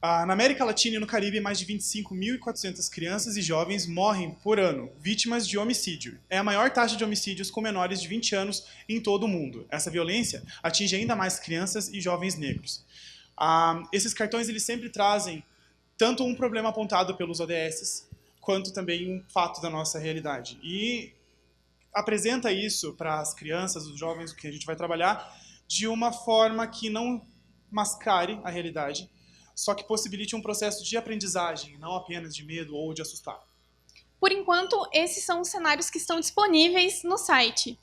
Na América Latina e no Caribe, mais de 25.400 crianças e jovens morrem por ano, vítimas de homicídio. É a maior taxa de homicídios com menores de 20 anos em todo o mundo. Essa violência atinge ainda mais crianças e jovens negros. Esses cartões eles sempre trazem tanto um problema apontado pelos ODS, quanto também um fato da nossa realidade. E apresenta isso para as crianças, os jovens, que a gente vai trabalhar, de uma forma que não mascare a realidade, só que possibilite um processo de aprendizagem, não apenas de medo ou de assustar. Por enquanto, esses são os cenários que estão disponíveis no site.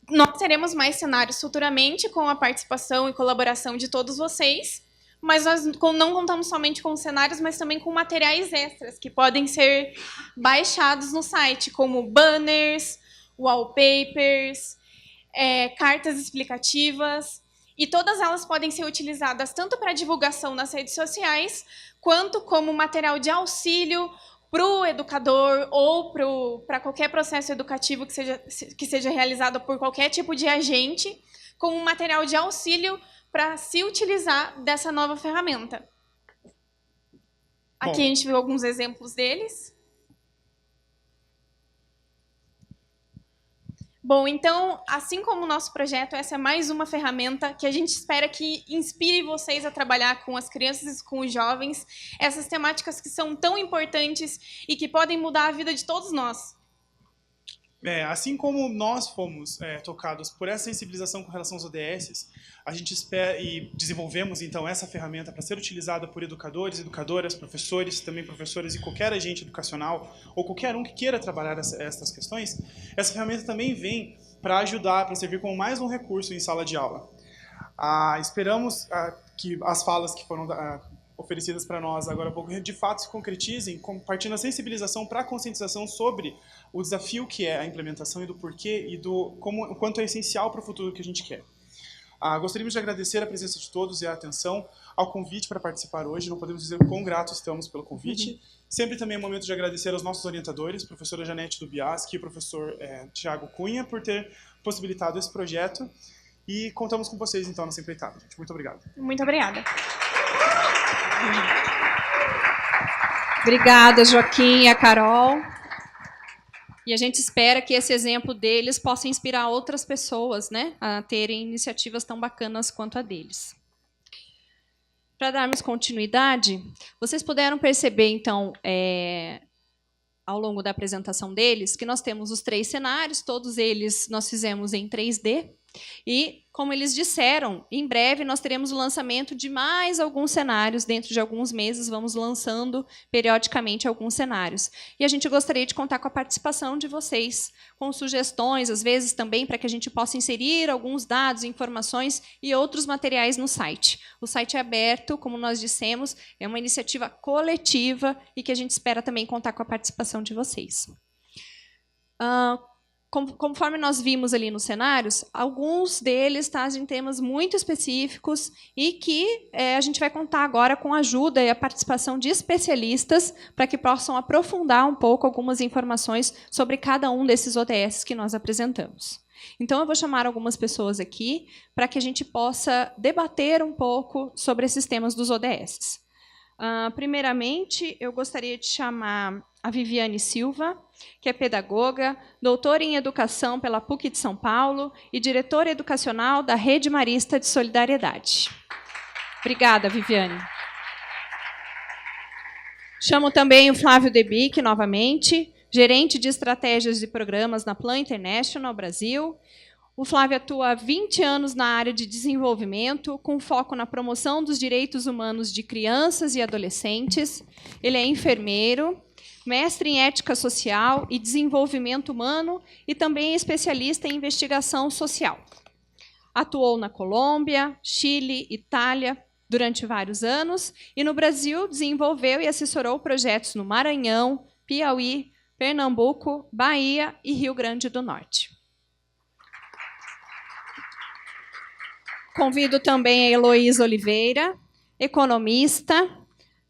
Nós teremos mais cenários futuramente, com a participação e colaboração de todos vocês, mas nós não contamos somente com cenários, mas também com materiais extras, que podem ser baixados no site, como banners, wallpapers, cartas explicativas, e todas elas podem ser utilizadas tanto para divulgação nas redes sociais, quanto como material de auxílio para o educador ou para qualquer processo educativo que seja realizado por qualquer tipo de agente, como um material de auxílio para se utilizar dessa nova ferramenta. Aqui a gente viu alguns exemplos deles. Bom, então, assim como o nosso projeto, essa é mais uma ferramenta que a gente espera que inspire vocês a trabalhar com as crianças e com os jovens, essas temáticas que são tão importantes e que podem mudar a vida de todos nós. Assim como nós fomos tocados por essa sensibilização com relação aos ODS, a gente espera e desenvolvemos, então, essa ferramenta para ser utilizada por educadores, educadoras, professores, também professoras e qualquer agente educacional ou qualquer um que queira trabalhar essas questões. Essa ferramenta também vem para ajudar, para servir como mais um recurso em sala de aula. Esperamos que as falas que foram oferecidas para nós agora há pouco, de fato se concretizem, partindo da sensibilização para a conscientização sobre o desafio que é a implementação e do porquê e o quanto é essencial para o futuro que a gente quer. Gostaríamos de agradecer a presença de todos e a atenção ao convite para participar hoje. Não podemos dizer o quão gratos estamos pelo convite. Sempre também é o momento de agradecer aos nossos orientadores, professora Janete Dubiaski e o professor Tiago Cunha, por ter possibilitado esse projeto. E contamos com vocês, então, nessa empreitada. Gente, muito obrigado. Muito obrigada. Obrigada, Joaquim e a Carol. E a gente espera que esse exemplo deles possa inspirar outras pessoas, né, a terem iniciativas tão bacanas quanto a deles. Para darmos continuidade, vocês puderam perceber, então, ao longo da apresentação deles, que nós temos os 3 cenários, todos eles nós fizemos em 3D, e, como eles disseram, em breve nós teremos o lançamento de mais alguns cenários. Dentro de alguns meses, vamos lançando periodicamente alguns cenários. E a gente gostaria de contar com a participação de vocês, com sugestões, às vezes também, para que a gente possa inserir alguns dados, informações e outros materiais no site. O site é aberto, como nós dissemos, é uma iniciativa coletiva e que a gente espera também contar com a participação de vocês. Conforme nós vimos ali nos cenários, alguns deles trazem temas muito específicos e que a gente vai contar agora com a ajuda e a participação de especialistas para que possam aprofundar um pouco algumas informações sobre cada um desses ODS que nós apresentamos. Então, eu vou chamar algumas pessoas aqui para que a gente possa debater um pouco sobre esses temas dos ODS. Primeiramente, eu gostaria de chamar a Viviane Silva, que é pedagoga, doutora em Educação pela PUC de São Paulo e diretora educacional da Rede Marista de Solidariedade. Obrigada, Viviane. Chamo também o Flávio Debic, novamente, gerente de estratégias e programas na Plan International Brasil. O Flávio atua há 20 anos na área de desenvolvimento, com foco na promoção dos direitos humanos de crianças e adolescentes. Ele é enfermeiro, mestre em ética social e desenvolvimento humano e também é especialista em investigação social. Atuou na Colômbia, Chile, Itália durante vários anos e no Brasil desenvolveu e assessorou projetos no Maranhão, Piauí, Pernambuco, Bahia e Rio Grande do Norte. Convido também a Heloísa Oliveira, economista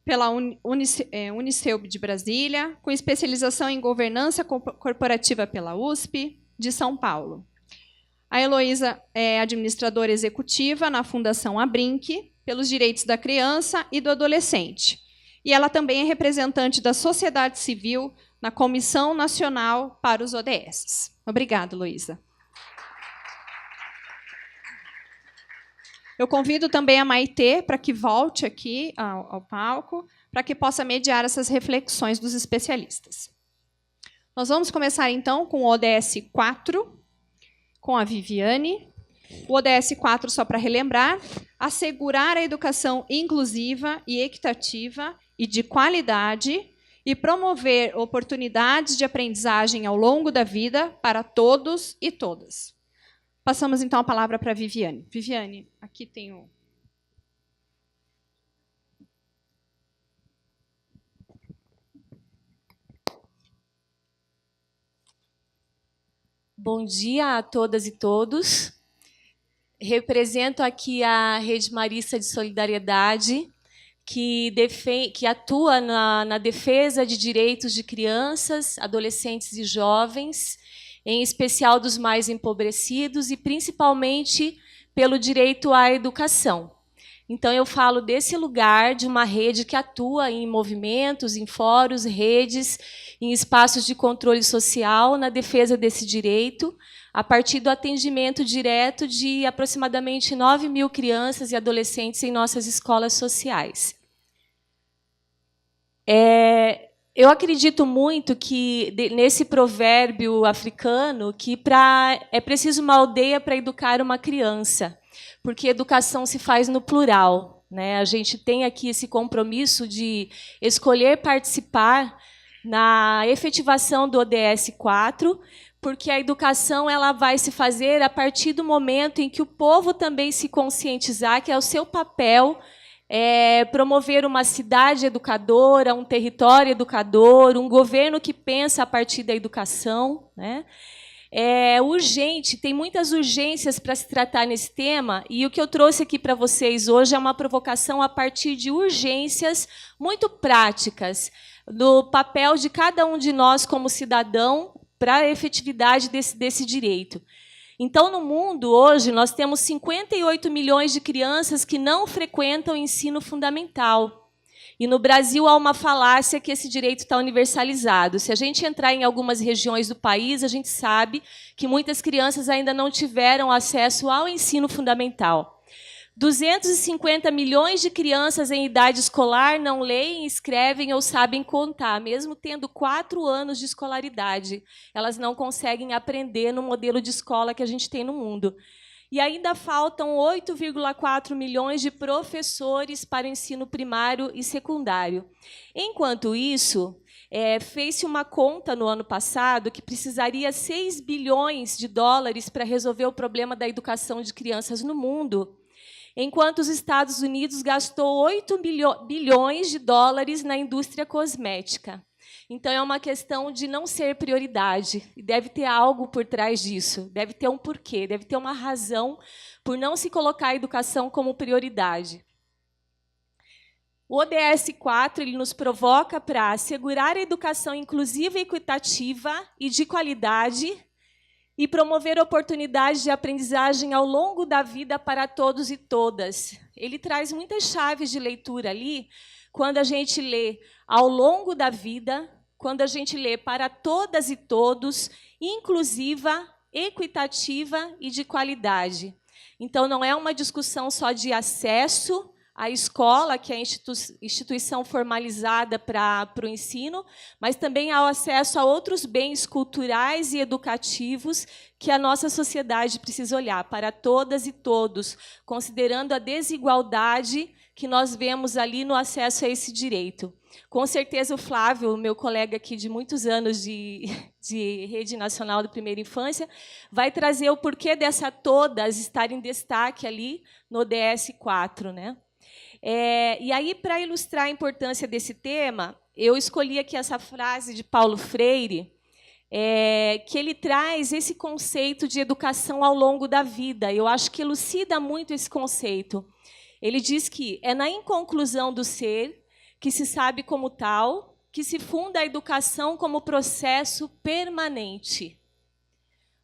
pela Unicelb de Brasília, com especialização em governança corporativa pela USP de São Paulo. A Heloísa é administradora executiva na Fundação Abrinq, pelos direitos da criança e do adolescente. E ela também é representante da sociedade civil na Comissão Nacional para os ODS. Obrigada, Luísa. Eu convido também a Maitê para que volte aqui ao palco, para que possa mediar essas reflexões dos especialistas. Nós vamos começar, então, com o ODS 4, com a Viviane. O ODS 4, só para relembrar, assegurar a educação inclusiva e equitativa e de qualidade e promover oportunidades de aprendizagem ao longo da vida para todos e todas. Passamos, então, a palavra para a Viviane. Viviane, aqui tem o... Bom dia a todas e todos. Represento aqui a Rede Marista de Solidariedade, que atua na defesa de direitos de crianças, adolescentes e jovens, em especial dos mais empobrecidos e principalmente pelo direito à educação. Então, eu falo desse lugar de uma rede que atua em movimentos, em fóruns, redes, em espaços de controle social, na defesa desse direito, a partir do atendimento direto de aproximadamente 9.000 crianças e adolescentes em nossas escolas sociais. Eu acredito muito que, nesse provérbio africano, que é preciso uma aldeia para educar uma criança, porque educação se faz no plural, né? A gente tem aqui esse compromisso de escolher participar na efetivação do ODS 4, porque a educação ela vai se fazer a partir do momento em que o povo também se conscientizar que é o seu papel promover uma cidade educadora, um território educador, um governo que pensa a partir da educação, né? É urgente, tem muitas urgências para se tratar nesse tema, e o que eu trouxe aqui para vocês hoje é uma provocação a partir de urgências muito práticas, do papel de cada um de nós como cidadão para a efetividade desse direito. Então, no mundo, hoje, nós temos 58 milhões de crianças que não frequentam o ensino fundamental. E no Brasil há uma falácia que esse direito está universalizado. Se a gente entrar em algumas regiões do país, a gente sabe que muitas crianças ainda não tiveram acesso ao ensino fundamental. 250 milhões de crianças em idade escolar não leem, escrevem ou sabem contar, mesmo tendo 4 anos de escolaridade. Elas não conseguem aprender no modelo de escola que a gente tem no mundo. E ainda faltam 8,4 milhões de professores para o ensino primário e secundário. Enquanto isso, fez-se uma conta no ano passado que precisaria 6 bilhões de dólares para resolver o problema da educação de crianças no mundo, enquanto os Estados Unidos gastou 8 bilhões de dólares na indústria cosmética. Então, é uma questão de não ser prioridade. E deve ter algo por trás disso. Deve ter um porquê, deve ter uma razão por não se colocar a educação como prioridade. O ODS 4 ele nos provoca para assegurar a educação inclusiva e equitativa e de qualidade e promover oportunidades de aprendizagem ao longo da vida para todos e todas. Ele traz muitas chaves de leitura ali, quando a gente lê ao longo da vida, quando a gente lê para todas e todos, inclusiva, equitativa e de qualidade. Então, não é uma discussão só de acesso à escola, que é a instituição formalizada para o ensino, mas também ao acesso a outros bens culturais e educativos que a nossa sociedade precisa olhar, para todas e todos, considerando a desigualdade que nós vemos ali no acesso a esse direito. Com certeza, o Flávio, meu colega aqui de muitos anos de Rede Nacional da Primeira Infância, vai trazer o porquê dessa todas estar em destaque ali no ODS 4, né? E aí, para ilustrar a importância desse tema, eu escolhi aqui essa frase de Paulo Freire, que ele traz esse conceito de educação ao longo da vida. Eu acho que elucida muito esse conceito. Ele diz que é na inconclusão do ser que se sabe como tal, que se funda a educação como processo permanente.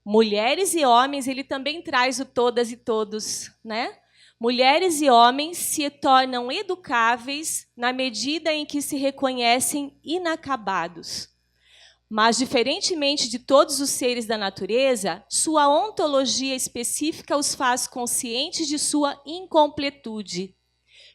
Mulheres e homens, ele também traz o todas e todos, né? Mulheres e homens se tornam educáveis na medida em que se reconhecem inacabados. Mas, diferentemente de todos os seres da natureza, sua ontologia específica os faz conscientes de sua incompletude,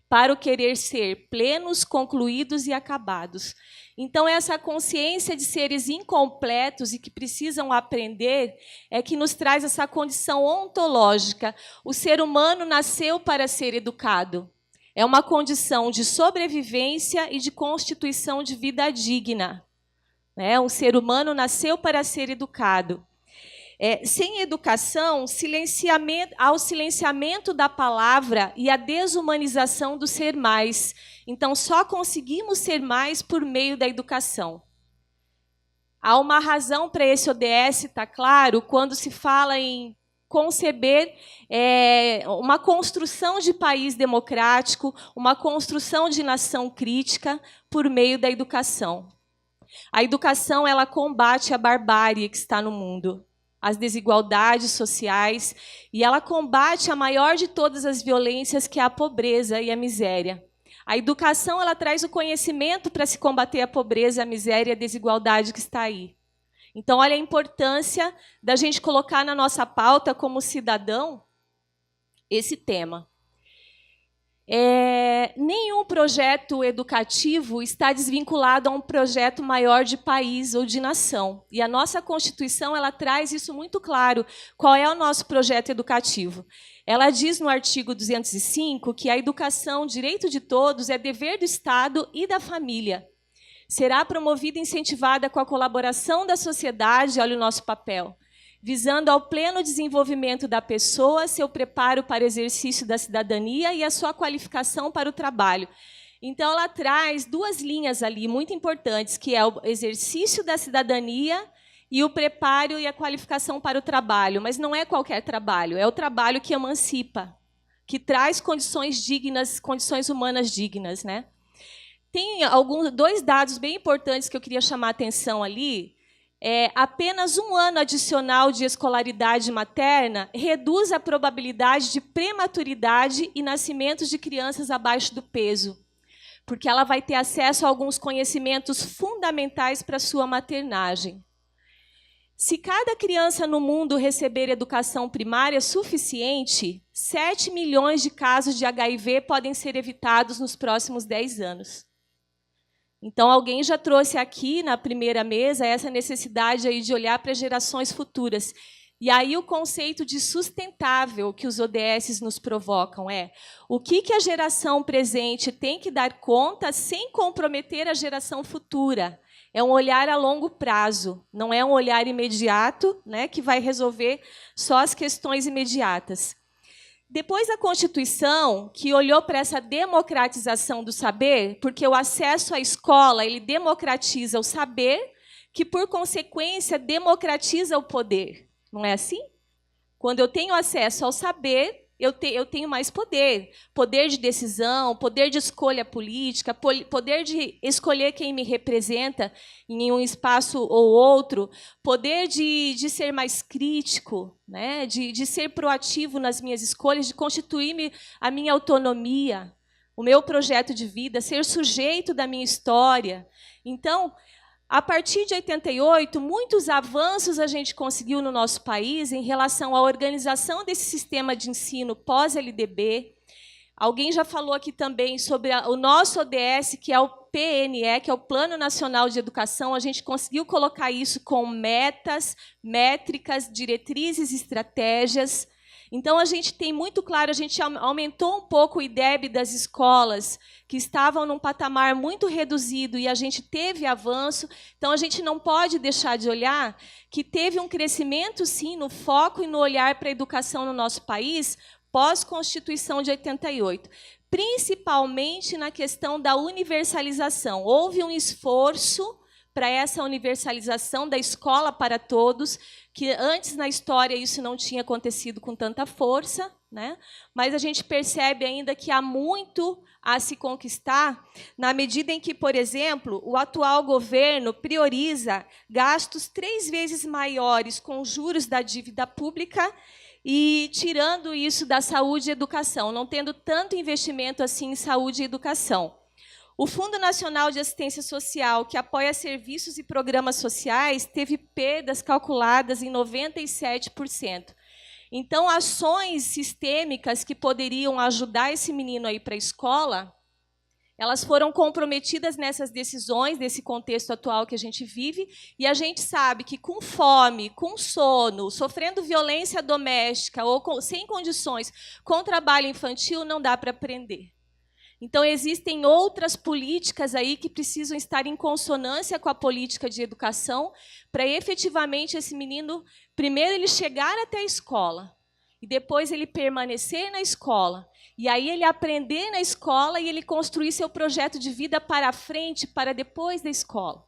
para o querer ser plenos, concluídos e acabados. Então, essa consciência de seres incompletos e que precisam aprender é que nos traz essa condição ontológica. O ser humano nasceu para ser educado. É uma condição de sobrevivência e de constituição de vida digna. O ser humano nasceu para ser educado. Sem educação, ao silenciamento da palavra e a desumanização do ser mais. Então, só conseguimos ser mais por meio da educação. Há uma razão para esse ODS, está claro, quando se fala em conceber uma construção de país democrático, uma construção de nação crítica por meio da educação. A educação, ela combate a barbárie que está no mundo, as desigualdades sociais, e ela combate a maior de todas as violências, que é a pobreza e a miséria. A educação, ela traz o conhecimento para se combater a pobreza, a miséria e a desigualdade que está aí. Então, olha a importância da gente colocar na nossa pauta, como cidadão, esse tema. Nenhum projeto educativo está desvinculado a um projeto maior de país ou de nação. E a nossa Constituição, ela traz isso muito claro. Qual é o nosso projeto educativo? Ela diz no artigo 205 que a educação, direito de todos, é dever do Estado e da família. Será promovida e incentivada com a colaboração da sociedade, olha o nosso papel, visando ao pleno desenvolvimento da pessoa, seu preparo para o exercício da cidadania e a sua qualificação para o trabalho. Então, ela traz duas linhas ali muito importantes, que é o exercício da cidadania e o preparo e a qualificação para o trabalho. Mas não é qualquer trabalho, é o trabalho que emancipa, que traz condições dignas, condições humanas dignas, né? Tem dois dados bem importantes que eu queria chamar a atenção ali. Apenas 1 ano adicional de escolaridade materna reduz a probabilidade de prematuridade e nascimentos de crianças abaixo do peso, porque ela vai ter acesso a alguns conhecimentos fundamentais para a sua maternagem. Se cada criança no mundo receber educação primária suficiente, 7 milhões de casos de HIV podem ser evitados nos próximos 10 anos. Então, alguém já trouxe aqui, na primeira mesa, essa necessidade aí de olhar para gerações futuras. E aí o conceito de sustentável que os ODS nos provocam é o que a geração presente tem que dar conta sem comprometer a geração futura. É um olhar a longo prazo, não é um olhar imediato, né, que vai resolver só as questões imediatas. Depois a Constituição, que olhou para essa democratização do saber, porque o acesso à escola ele democratiza o saber, que, por consequência, democratiza o poder. Não é assim? Quando eu tenho acesso ao saber, eu tenho mais poder. Poder de decisão, poder de escolha política, poder de escolher quem me representa em um espaço ou outro, poder de ser mais crítico, né? de ser proativo nas minhas escolhas, de constituir a minha autonomia, o meu projeto de vida, ser sujeito da minha história. Então, a partir de 88, muitos avanços a gente conseguiu no nosso país em relação à organização desse sistema de ensino pós-LDB. Alguém já falou aqui também sobre o nosso ODS, que é o PNE, que é o Plano Nacional de Educação. A gente conseguiu colocar isso com metas, métricas, diretrizes, estratégias. Então, a gente tem muito claro, a gente aumentou um pouco o IDEB das escolas, que estavam num patamar muito reduzido, e a gente teve avanço. Então, a gente não pode deixar de olhar que teve um crescimento, sim, no foco e no olhar para a educação no nosso país, pós-Constituição de 88, principalmente na questão da universalização. Houve um esforço para essa universalização da escola para todos, que antes na história isso não tinha acontecido com tanta força, né? Mas a gente percebe ainda que há muito a se conquistar, na medida em que, por exemplo, o atual governo prioriza gastos 3 vezes maiores com juros da dívida pública e tirando isso da saúde e educação, não tendo tanto investimento assim em saúde e educação. O Fundo Nacional de Assistência Social, que apoia serviços e programas sociais, teve perdas calculadas em 97%. Então, ações sistêmicas que poderiam ajudar esse menino a ir para a escola, elas foram comprometidas nessas decisões, nesse contexto atual que a gente vive, e a gente sabe que com fome, com sono, sofrendo violência doméstica ou sem condições, com trabalho infantil, não dá para aprender. Então, existem outras políticas aí que precisam estar em consonância com a política de educação para, efetivamente, esse menino, primeiro, ele chegar até a escola, e depois ele permanecer na escola, e aí ele aprender na escola e ele construir seu projeto de vida para frente, para depois da escola.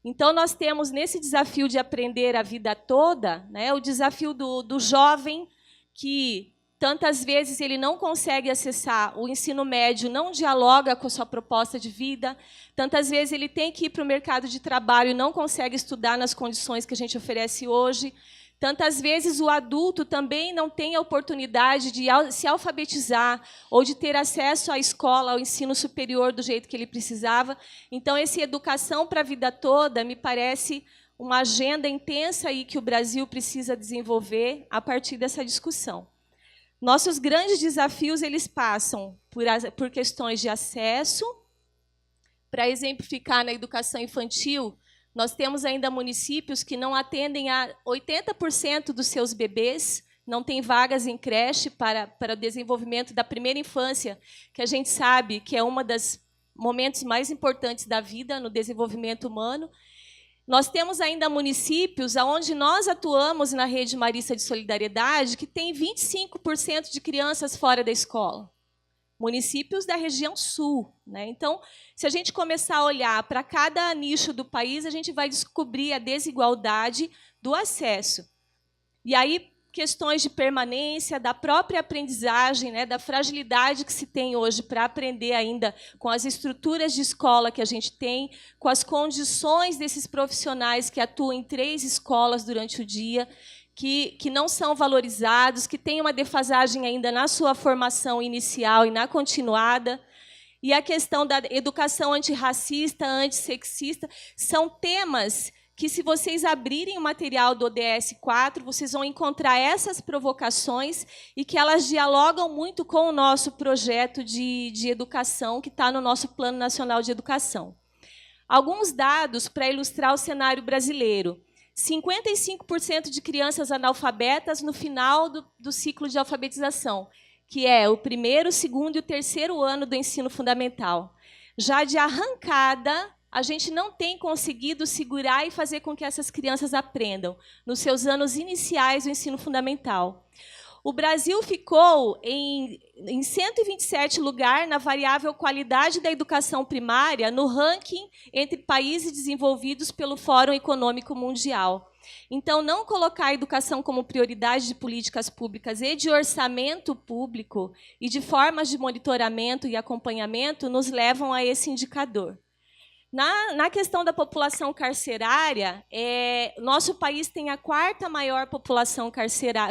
Então, nós temos, nesse desafio de aprender a vida toda, né, o desafio do jovem que tantas vezes ele não consegue acessar o ensino médio, não dialoga com a sua proposta de vida. Tantas vezes ele tem que ir para o mercado de trabalho e não consegue estudar nas condições que a gente oferece hoje. Tantas vezes o adulto também não tem a oportunidade de se alfabetizar ou de ter acesso à escola, ao ensino superior do jeito que ele precisava. Então, essa educação para a vida toda me parece uma agenda intensa aí que o Brasil precisa desenvolver a partir dessa discussão. Nossos grandes desafios eles passam por questões de acesso. Para exemplificar na educação infantil, nós temos ainda municípios que não atendem a 80% dos seus bebês, não tem vagas em creche para o desenvolvimento da primeira infância, que a gente sabe que é um dos momentos mais importantes da vida no desenvolvimento humano. Nós temos ainda municípios onde nós atuamos na Rede Marista de Solidariedade, que tem 25% de crianças fora da escola. Municípios da região sul, né? Então, se a gente começar a olhar para cada nicho do país, a gente vai descobrir a desigualdade do acesso. E aí, questões de permanência, da própria aprendizagem, né, da fragilidade que se tem hoje para aprender ainda com as estruturas de escola que a gente tem, com as condições desses profissionais que atuam em 3 escolas durante o dia, que não são valorizados, que têm uma defasagem ainda na sua formação inicial e na continuada. E a questão da educação antirracista, antissexista, são temas que, se vocês abrirem o material do ODS 4, vocês vão encontrar essas provocações e que elas dialogam muito com o nosso projeto de educação, que está no nosso Plano Nacional de Educação. Alguns dados para ilustrar o cenário brasileiro. 55% de crianças analfabetas no final do ciclo de alfabetização, que é o 1º, 2º e o 3º ano do ensino fundamental. Já de arrancada, a gente não tem conseguido segurar e fazer com que essas crianças aprendam nos seus anos iniciais do ensino fundamental. O Brasil ficou em 127º lugar na variável qualidade da educação primária no ranking entre países desenvolvidos pelo Fórum Econômico Mundial. Então, não colocar a educação como prioridade de políticas públicas e de orçamento público e de formas de monitoramento e acompanhamento nos levam a esse indicador. Na questão da população carcerária, nosso país tem a 4ª maior população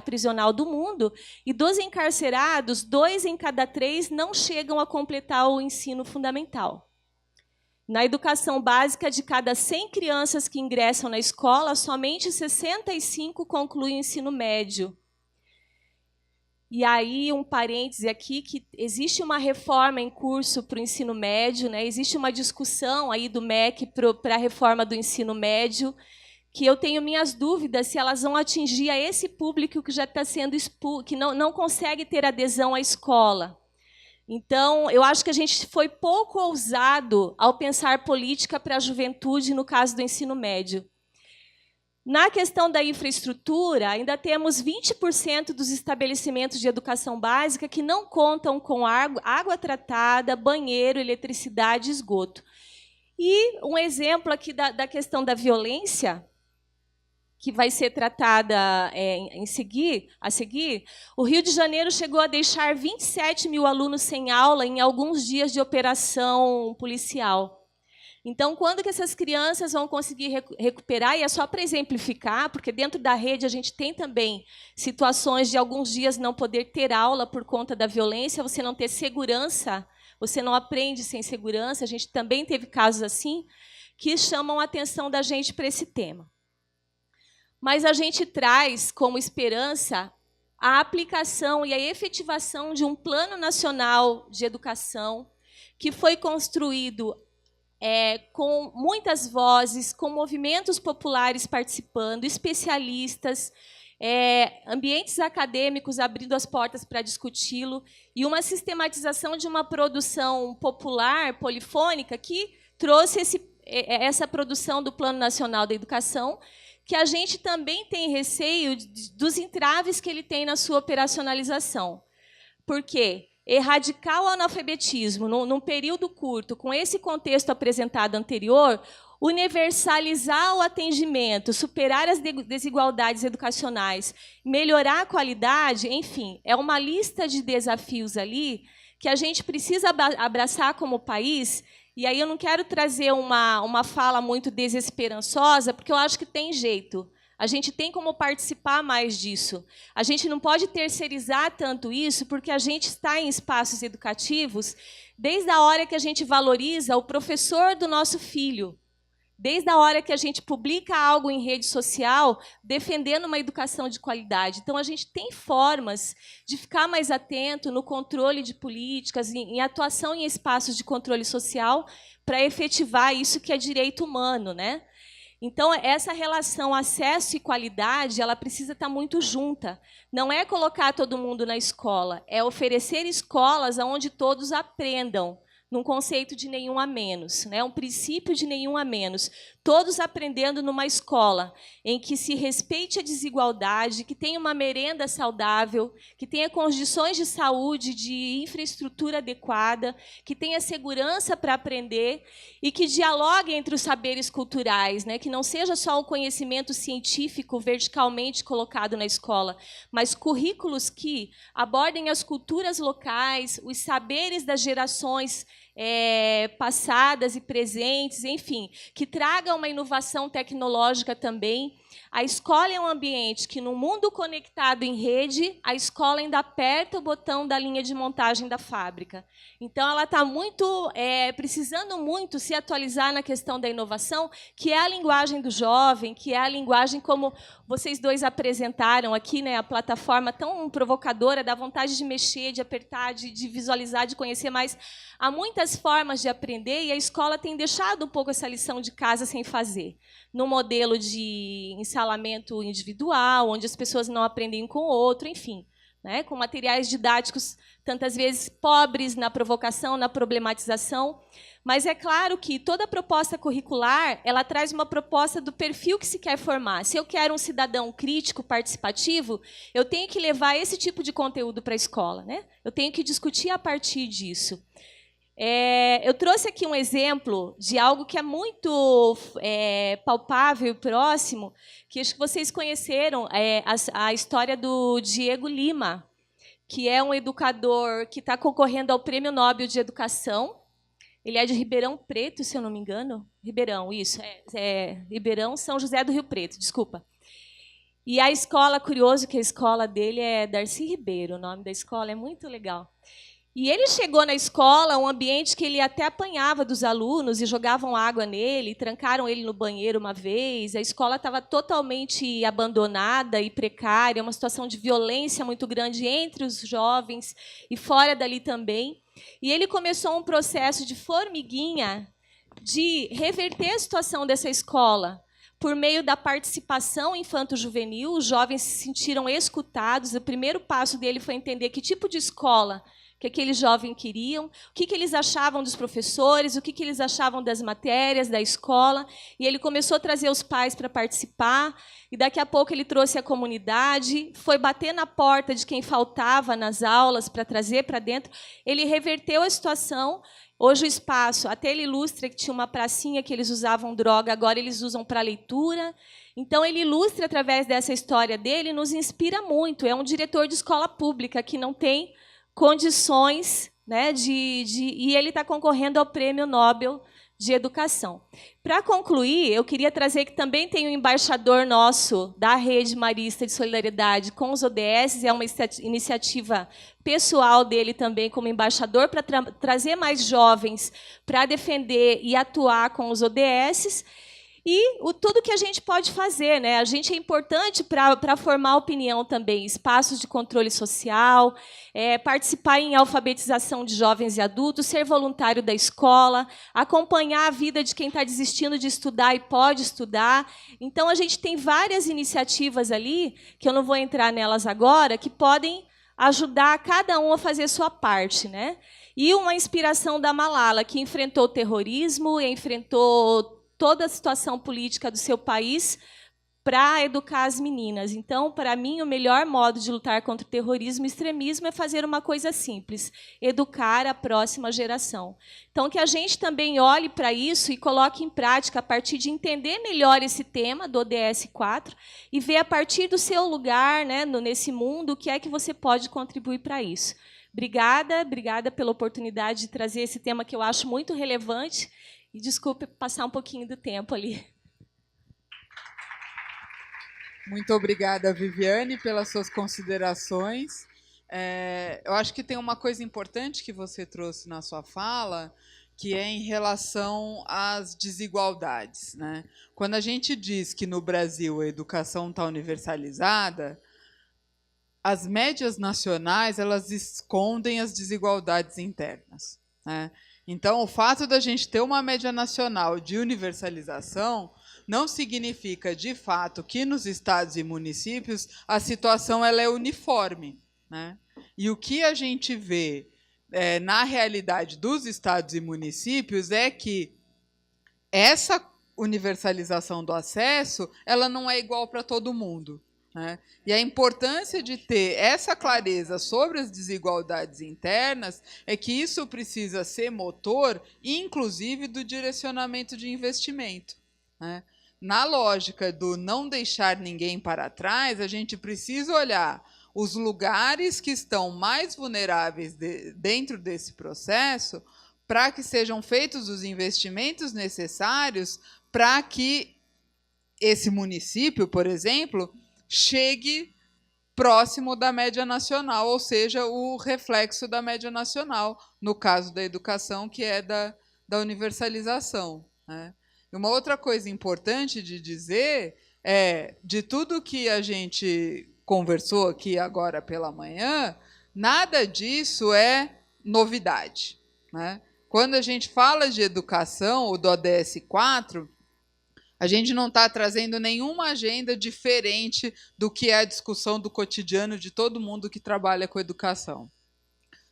prisional do mundo, e dos encarcerados, 2 em cada 3 não chegam a completar o ensino fundamental. Na educação básica, de cada 100 crianças que ingressam na escola, somente 65 concluem o ensino médio. E aí, um parêntese aqui, que existe uma reforma em curso para o ensino médio, né? Existe uma discussão aí do MEC para a reforma do ensino médio, que eu tenho minhas dúvidas se elas vão atingir a esse público que já está sendo expulso, que não consegue ter adesão à escola. Então, eu acho que a gente foi pouco ousado ao pensar política para a juventude no caso do ensino médio. Na questão da infraestrutura, ainda temos 20% dos estabelecimentos de educação básica que não contam com água tratada, banheiro, eletricidade e esgoto. E um exemplo aqui da questão da violência, que vai ser tratada a seguir, o Rio de Janeiro chegou a deixar 27 mil alunos sem aula em alguns dias de operação policial. Então, quando que essas crianças vão conseguir recuperar? E é só para exemplificar, porque dentro da rede a gente tem também situações de alguns dias não poder ter aula por conta da violência, você não ter segurança, você não aprende sem segurança. A gente também teve casos assim que chamam a atenção da gente para esse tema. Mas a gente traz como esperança a aplicação e a efetivação de um Plano Nacional de Educação que foi construído com muitas vozes, com movimentos populares participando, especialistas, ambientes acadêmicos abrindo as portas para discuti-lo, e uma sistematização de uma produção popular, polifônica, que trouxe essa produção do Plano Nacional da Educação, que a gente também tem receio dos entraves que ele tem na sua operacionalização. Por quê? Erradicar o analfabetismo num período curto, com esse contexto apresentado anterior, universalizar o atendimento, superar as desigualdades educacionais, melhorar a qualidade, enfim, é uma lista de desafios ali que a gente precisa abraçar como país. E aí eu não quero trazer uma fala muito desesperançosa, porque eu acho que tem jeito. A gente tem como participar mais disso. A gente não pode terceirizar tanto isso, porque a gente está em espaços educativos desde a hora que a gente valoriza o professor do nosso filho, desde a hora que a gente publica algo em rede social defendendo uma educação de qualidade. Então, a gente tem formas de ficar mais atento no controle de políticas, em atuação em espaços de controle social, para efetivar isso que é direito humano, né? Então, essa relação acesso e qualidade, ela precisa estar muito junta. Não é colocar todo mundo na escola, é oferecer escolas onde todos aprendam, num conceito de nenhum a menos, né? Um princípio de nenhum a menos. Todos aprendendo numa escola em que se respeite a desigualdade, que tenha uma merenda saudável, que tenha condições de saúde, de infraestrutura adequada, que tenha segurança para aprender e que dialogue entre os saberes culturais, né? Que não seja só o conhecimento científico verticalmente colocado na escola, mas currículos que abordem as culturas locais, os saberes das gerações passadas e presentes, enfim, que traga uma inovação tecnológica também. A escola é um ambiente que, no mundo conectado em rede, a escola ainda aperta o botão da linha de montagem da fábrica. Então, ela está precisando muito se atualizar na questão da inovação, que é a linguagem do jovem, que é a linguagem como vocês dois apresentaram aqui, né, a plataforma tão provocadora, dá vontade de mexer, de apertar, de visualizar, de conhecer mais. Há muitas formas de aprender e a escola tem deixado um pouco essa lição de casa sem fazer. No modelo de ensalamento individual, onde as pessoas não aprendem um com o outro, enfim, né, com materiais didáticos tantas vezes pobres na provocação, na problematização. Mas é claro que toda proposta curricular ela traz uma proposta do perfil que se quer formar. Se eu quero um cidadão crítico, participativo, eu tenho que levar esse tipo de conteúdo para a escola, né? Eu tenho que discutir a partir disso. Eu trouxe aqui um exemplo de algo que é muito palpável e próximo, que acho que vocês conheceram, a história do Diego Lima, que é um educador que está concorrendo ao Prêmio Nobel de Educação. Ele é de Ribeirão Preto, se eu não me engano. Ribeirão, isso. Ribeirão, São José do Rio Preto, desculpa. E a escola, curioso que a escola dele é Darcy Ribeiro, o nome da escola é muito legal. E ele chegou na escola, um ambiente que ele até apanhava dos alunos e jogavam água nele, trancaram ele no banheiro uma vez. A escola estava totalmente abandonada e precária, uma situação de violência muito grande entre os jovens e fora dali também. E ele começou um processo de formiguinha de reverter a situação dessa escola. Por meio da participação infanto-juvenil, os jovens se sentiram escutados. O primeiro passo dele foi entender que tipo de escola que aqueles jovens queriam, o que eles achavam dos professores, o que eles achavam das matérias, da escola. E ele começou a trazer os pais para participar, e daqui a pouco ele trouxe a comunidade, foi bater na porta de quem faltava nas aulas para trazer para dentro. Ele reverteu a situação. Hoje o espaço, até ele ilustra que tinha uma pracinha que eles usavam droga, agora eles usam para leitura. Então, ele ilustra, através dessa história dele, nos inspira muito. É um diretor de escola pública que não tem condições, né, e ele está concorrendo ao Prêmio Nobel de educação. Para concluir, eu queria trazer que também tem um embaixador nosso da Rede Marista de Solidariedade com os ODS, é uma iniciativa pessoal dele também como embaixador para trazer mais jovens para defender e atuar com os ODS. E tudo que a gente pode fazer, né? A gente é importante para formar opinião também, espaços de controle social, participar em alfabetização de jovens e adultos, ser voluntário da escola, acompanhar a vida de quem está desistindo de estudar e pode estudar. Então, a gente tem várias iniciativas ali, que eu não vou entrar nelas agora, que podem ajudar cada um a fazer sua parte, né? E uma inspiração da Malala, que enfrentou o terrorismo, enfrentou toda a situação política do seu país para educar as meninas. Então, para mim, o melhor modo de lutar contra o terrorismo e extremismo é fazer uma coisa simples, educar a próxima geração. Então, que a gente também olhe para isso e coloque em prática a partir de entender melhor esse tema do ODS 4 e ver a partir do seu lugar, né, nesse mundo, o que é que você pode contribuir para isso. Obrigada pela oportunidade de trazer esse tema que eu acho muito relevante. E desculpe passar um pouquinho do tempo ali. Muito obrigada, Viviane, pelas suas considerações. Eu acho que tem uma coisa importante que você trouxe na sua fala, que é em relação às desigualdades, né? Quando a gente diz que no Brasil a educação está universalizada, as médias nacionais elas escondem as desigualdades internas, né? Então, o fato da gente ter uma média nacional de universalização não significa, de fato, que nos estados e municípios a situação ela é uniforme, né? E o que a gente vê na realidade dos estados e municípios é que essa universalização do acesso ela não é igual para todo mundo, né? E a importância de ter essa clareza sobre as desigualdades internas é que isso precisa ser motor, inclusive, do direcionamento de investimento, né? Na lógica do não deixar ninguém para trás, a gente precisa olhar os lugares que estão mais vulneráveis dentro desse processo para que sejam feitos os investimentos necessários para que esse município, por exemplo, chegue próximo da média nacional, ou seja, o reflexo da média nacional, no caso da educação, que é da universalização, né? E uma outra coisa importante de dizer é, de tudo que a gente conversou aqui agora pela manhã, nada disso é novidade, né? Quando a gente fala de educação, o do ODS 4, a gente não está trazendo nenhuma agenda diferente do que é a discussão do cotidiano de todo mundo que trabalha com educação.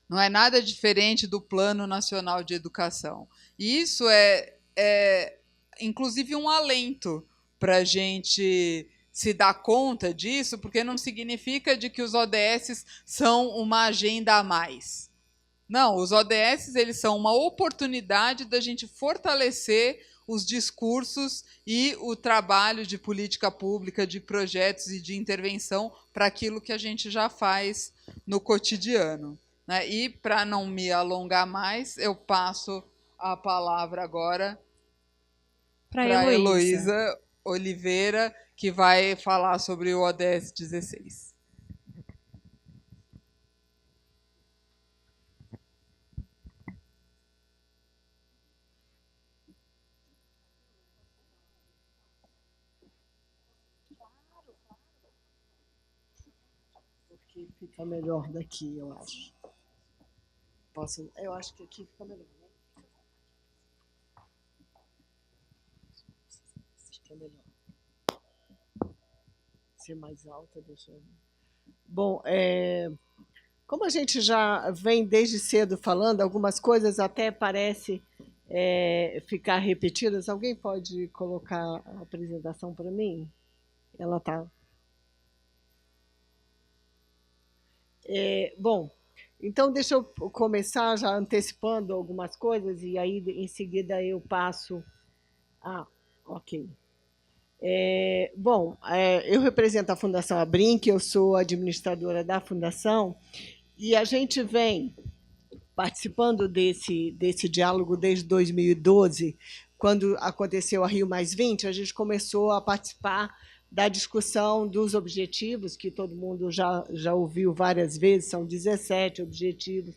Não é nada diferente do Plano Nacional de Educação. E isso é inclusive, um alento para a gente se dar conta disso, porque não significa de que os ODS são uma agenda a mais. Não, os ODS eles são uma oportunidade da gente fortalecer os discursos e o trabalho de política pública, de projetos e de intervenção para aquilo que a gente já faz no cotidiano, né? E, para não me alongar mais, eu passo a palavra agora para a Heloísa Oliveira, que vai falar sobre o ODS 16. Porque fica melhor daqui, eu acho. Eu acho que aqui fica melhor. Melhor. Ser mais alta, deixa eu ver. Bom, como a gente já vem desde cedo falando, algumas coisas até parecem ficar repetidas. Alguém pode colocar a apresentação para mim? Ela está. Bom, então deixa eu começar já antecipando algumas coisas e aí em seguida eu passo. Ok. Bom, eu represento a Fundação Abrinq, eu sou administradora da Fundação, e a gente vem participando desse diálogo desde 2012, quando aconteceu a Rio+20, a gente começou a participar da discussão dos objetivos, que todo mundo já ouviu várias vezes, são 17 objetivos,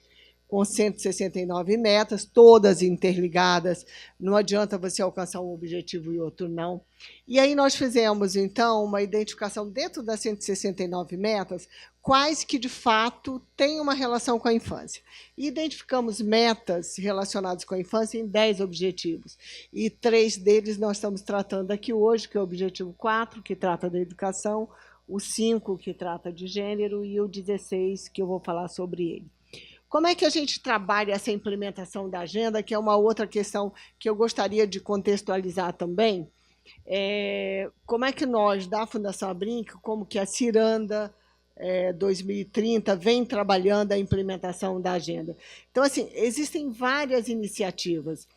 com 169 metas, todas interligadas, não adianta você alcançar um objetivo e outro não. E aí nós fizemos, então, uma identificação dentro das 169 metas, quais que, de fato, têm uma relação com a infância. E identificamos metas relacionadas com a infância em 10 objetivos. E 3 deles nós estamos tratando aqui hoje, que é o objetivo 4, que trata da educação, o 5, que trata de gênero, e o 16, que eu vou falar sobre ele. Como é que a gente trabalha essa implementação da agenda, que é uma outra questão que eu gostaria de contextualizar também? Como é que nós, da Fundação Abrinq, como que a Ciranda 2030 vem trabalhando a implementação da agenda? Então, assim, existem várias iniciativas.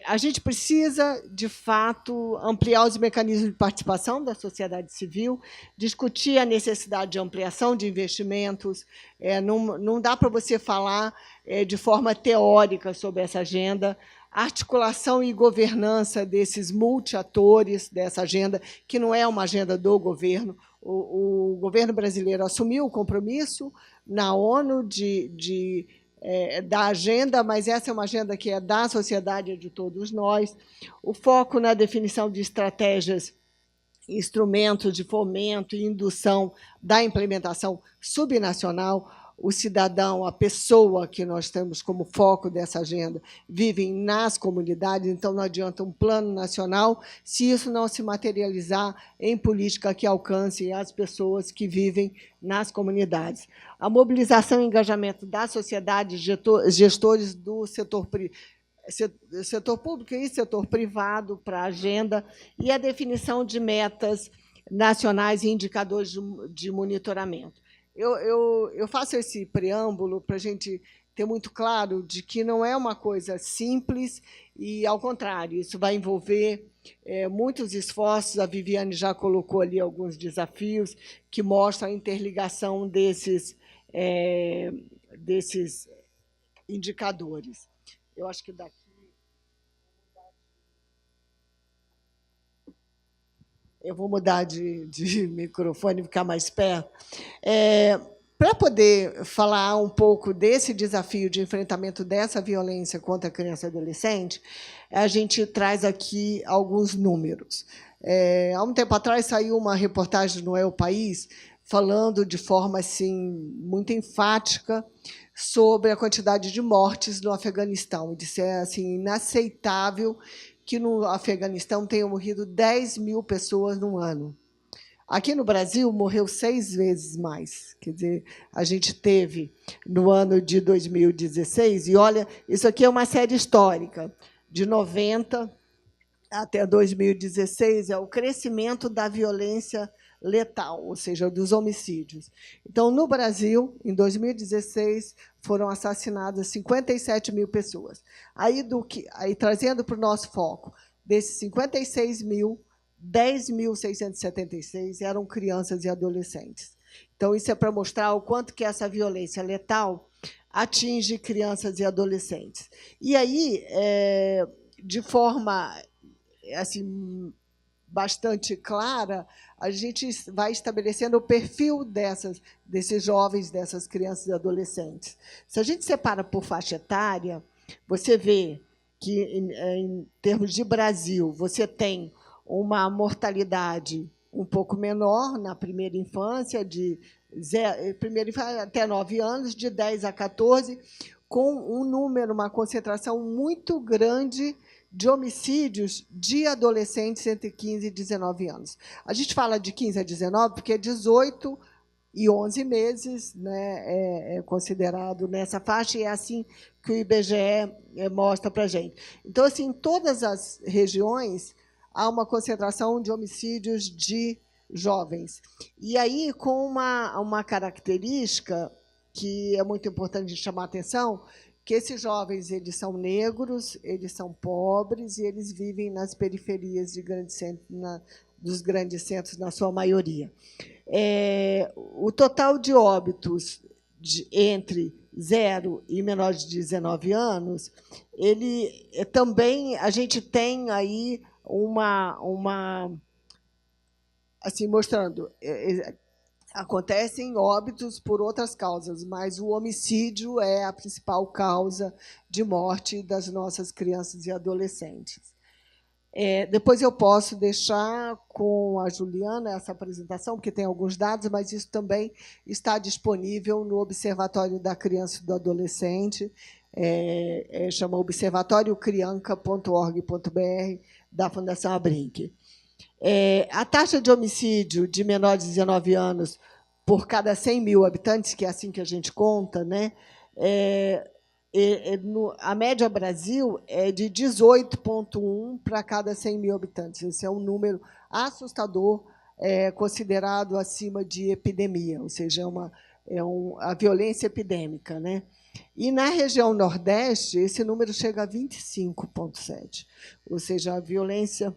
A gente precisa, de fato, ampliar os mecanismos de participação da sociedade civil, discutir a necessidade de ampliação de investimentos. Não dá para você falar de forma teórica sobre essa agenda. Articulação e governança desses multiatores dessa agenda, que não é uma agenda do governo. O governo brasileiro assumiu o compromisso na ONU da agenda, mas essa é uma agenda que é da sociedade, é de todos nós. O foco na definição de estratégias, instrumentos de fomento e indução da implementação subnacional. O cidadão, a pessoa que nós temos como foco dessa agenda, vivem nas comunidades, então não adianta um plano nacional se isso não se materializar em política que alcance as pessoas que vivem nas comunidades. A mobilização e engajamento da sociedade, gestores do setor público e setor privado para a agenda, e a definição de metas nacionais e indicadores de monitoramento. Eu faço esse preâmbulo para a gente ter muito claro de que não é uma coisa simples e, ao contrário, isso vai envolver muitos esforços. A Viviane já colocou ali alguns desafios que mostram a interligação desses indicadores. Eu acho que daqui... Eu vou mudar de microfone e ficar mais perto. Para poder falar um pouco desse desafio de enfrentamento dessa violência contra a criança e adolescente, a gente traz aqui alguns números. Há um tempo atrás saiu uma reportagem no El País falando de forma assim, muito enfática sobre a quantidade de mortes no Afeganistão. E disse assim, inaceitável que no Afeganistão tenham morrido 10 mil pessoas num ano. Aqui no Brasil, morreu 6 vezes mais. Quer dizer, a gente teve, no ano de 2016, e olha, isso aqui é uma série histórica, de 90 até 2016, é o crescimento da violência letal, ou seja, dos homicídios. Então, no Brasil, em 2016, foram assassinadas 57 mil pessoas. Aí, trazendo para o nosso foco, desses 56 mil, 10.676 eram crianças e adolescentes. Então, isso é para mostrar o quanto que essa violência letal atinge crianças e adolescentes. E aí, de forma assim, bastante clara, a gente vai estabelecendo o perfil desses jovens, dessas crianças e adolescentes. Se a gente separa por faixa etária, você vê que, em termos de Brasil, você tem uma mortalidade um pouco menor na primeira infância, até 9 anos, de 10 a 14, com uma concentração muito grande de homicídios de adolescentes entre 15 e 19 anos. A gente fala de 15 a 19 porque 18 e 11 meses, né, é considerado nessa faixa, e é assim que o IBGE mostra para a gente. Então, assim, em todas as regiões, há uma concentração de homicídios de jovens. E aí, com uma característica que é muito importante de chamar a atenção, que esses jovens eles são negros, eles são pobres e eles vivem nas periferias dos grandes centros, na sua maioria. O total de óbitos entre 0 e menores de 19 anos, ele também a gente tem aí assim mostrando acontecem óbitos por outras causas, mas o homicídio é a principal causa de morte das nossas crianças e adolescentes. Depois eu posso deixar com a Juliana essa apresentação, porque tem alguns dados, mas isso também está disponível no Observatório da Criança e do Adolescente, chama observatoriocrianca.org.br, da Fundação Abrinq. A taxa de homicídio de menores de 19 anos por cada 100 mil habitantes, que é assim que a gente conta, né, a média Brasil é de 18,1 para cada 100 mil habitantes. Esse é um número assustador, considerado acima de epidemia, ou seja, a violência epidêmica, né? E, na região Nordeste, esse número chega a 25,7. Ou seja, a violência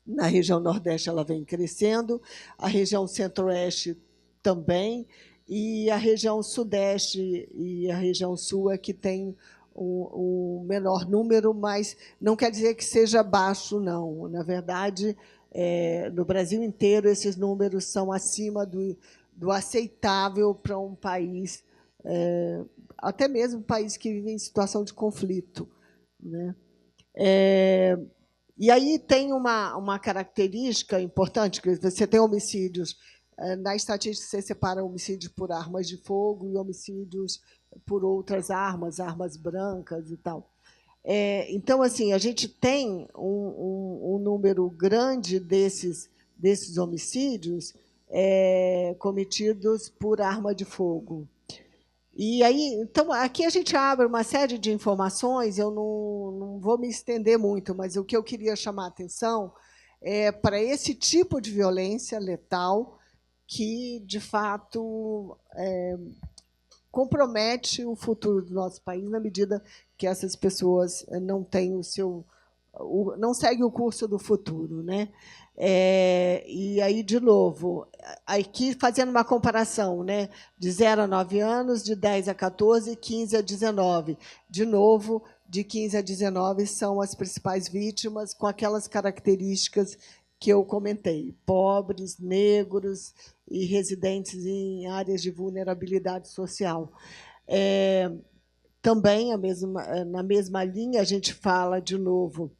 na região Nordeste ela vem crescendo, a região Centro-Oeste também, e a região Sudeste e a região Sul é que tem um menor número, mas não quer dizer que seja baixo, não. Na verdade, no Brasil inteiro, esses números são acima do aceitável para um país, até mesmo um país que vive em situação de conflito, né? E aí tem uma característica importante, que você tem homicídios. Na estatística, você separa homicídios por armas de fogo e homicídios por outras armas brancas e tal. Então, assim, a gente tem um número grande desses homicídios cometidos por arma de fogo. E aí, então, aqui a gente abre uma série de informações, eu não vou me estender muito, mas o que eu queria chamar a atenção é para esse tipo de violência letal que, de fato, compromete o futuro do nosso país na medida que essas pessoas não têm não seguem o curso do futuro, né? E aí, de novo, aqui fazendo uma comparação, né, de 0 a 9 anos, de 10 a 14, 15 a 19. De novo, de 15 a 19 são as principais vítimas, com aquelas características que eu comentei: pobres, negros e residentes em áreas de vulnerabilidade social. Também, na mesma linha, a gente fala, de novo,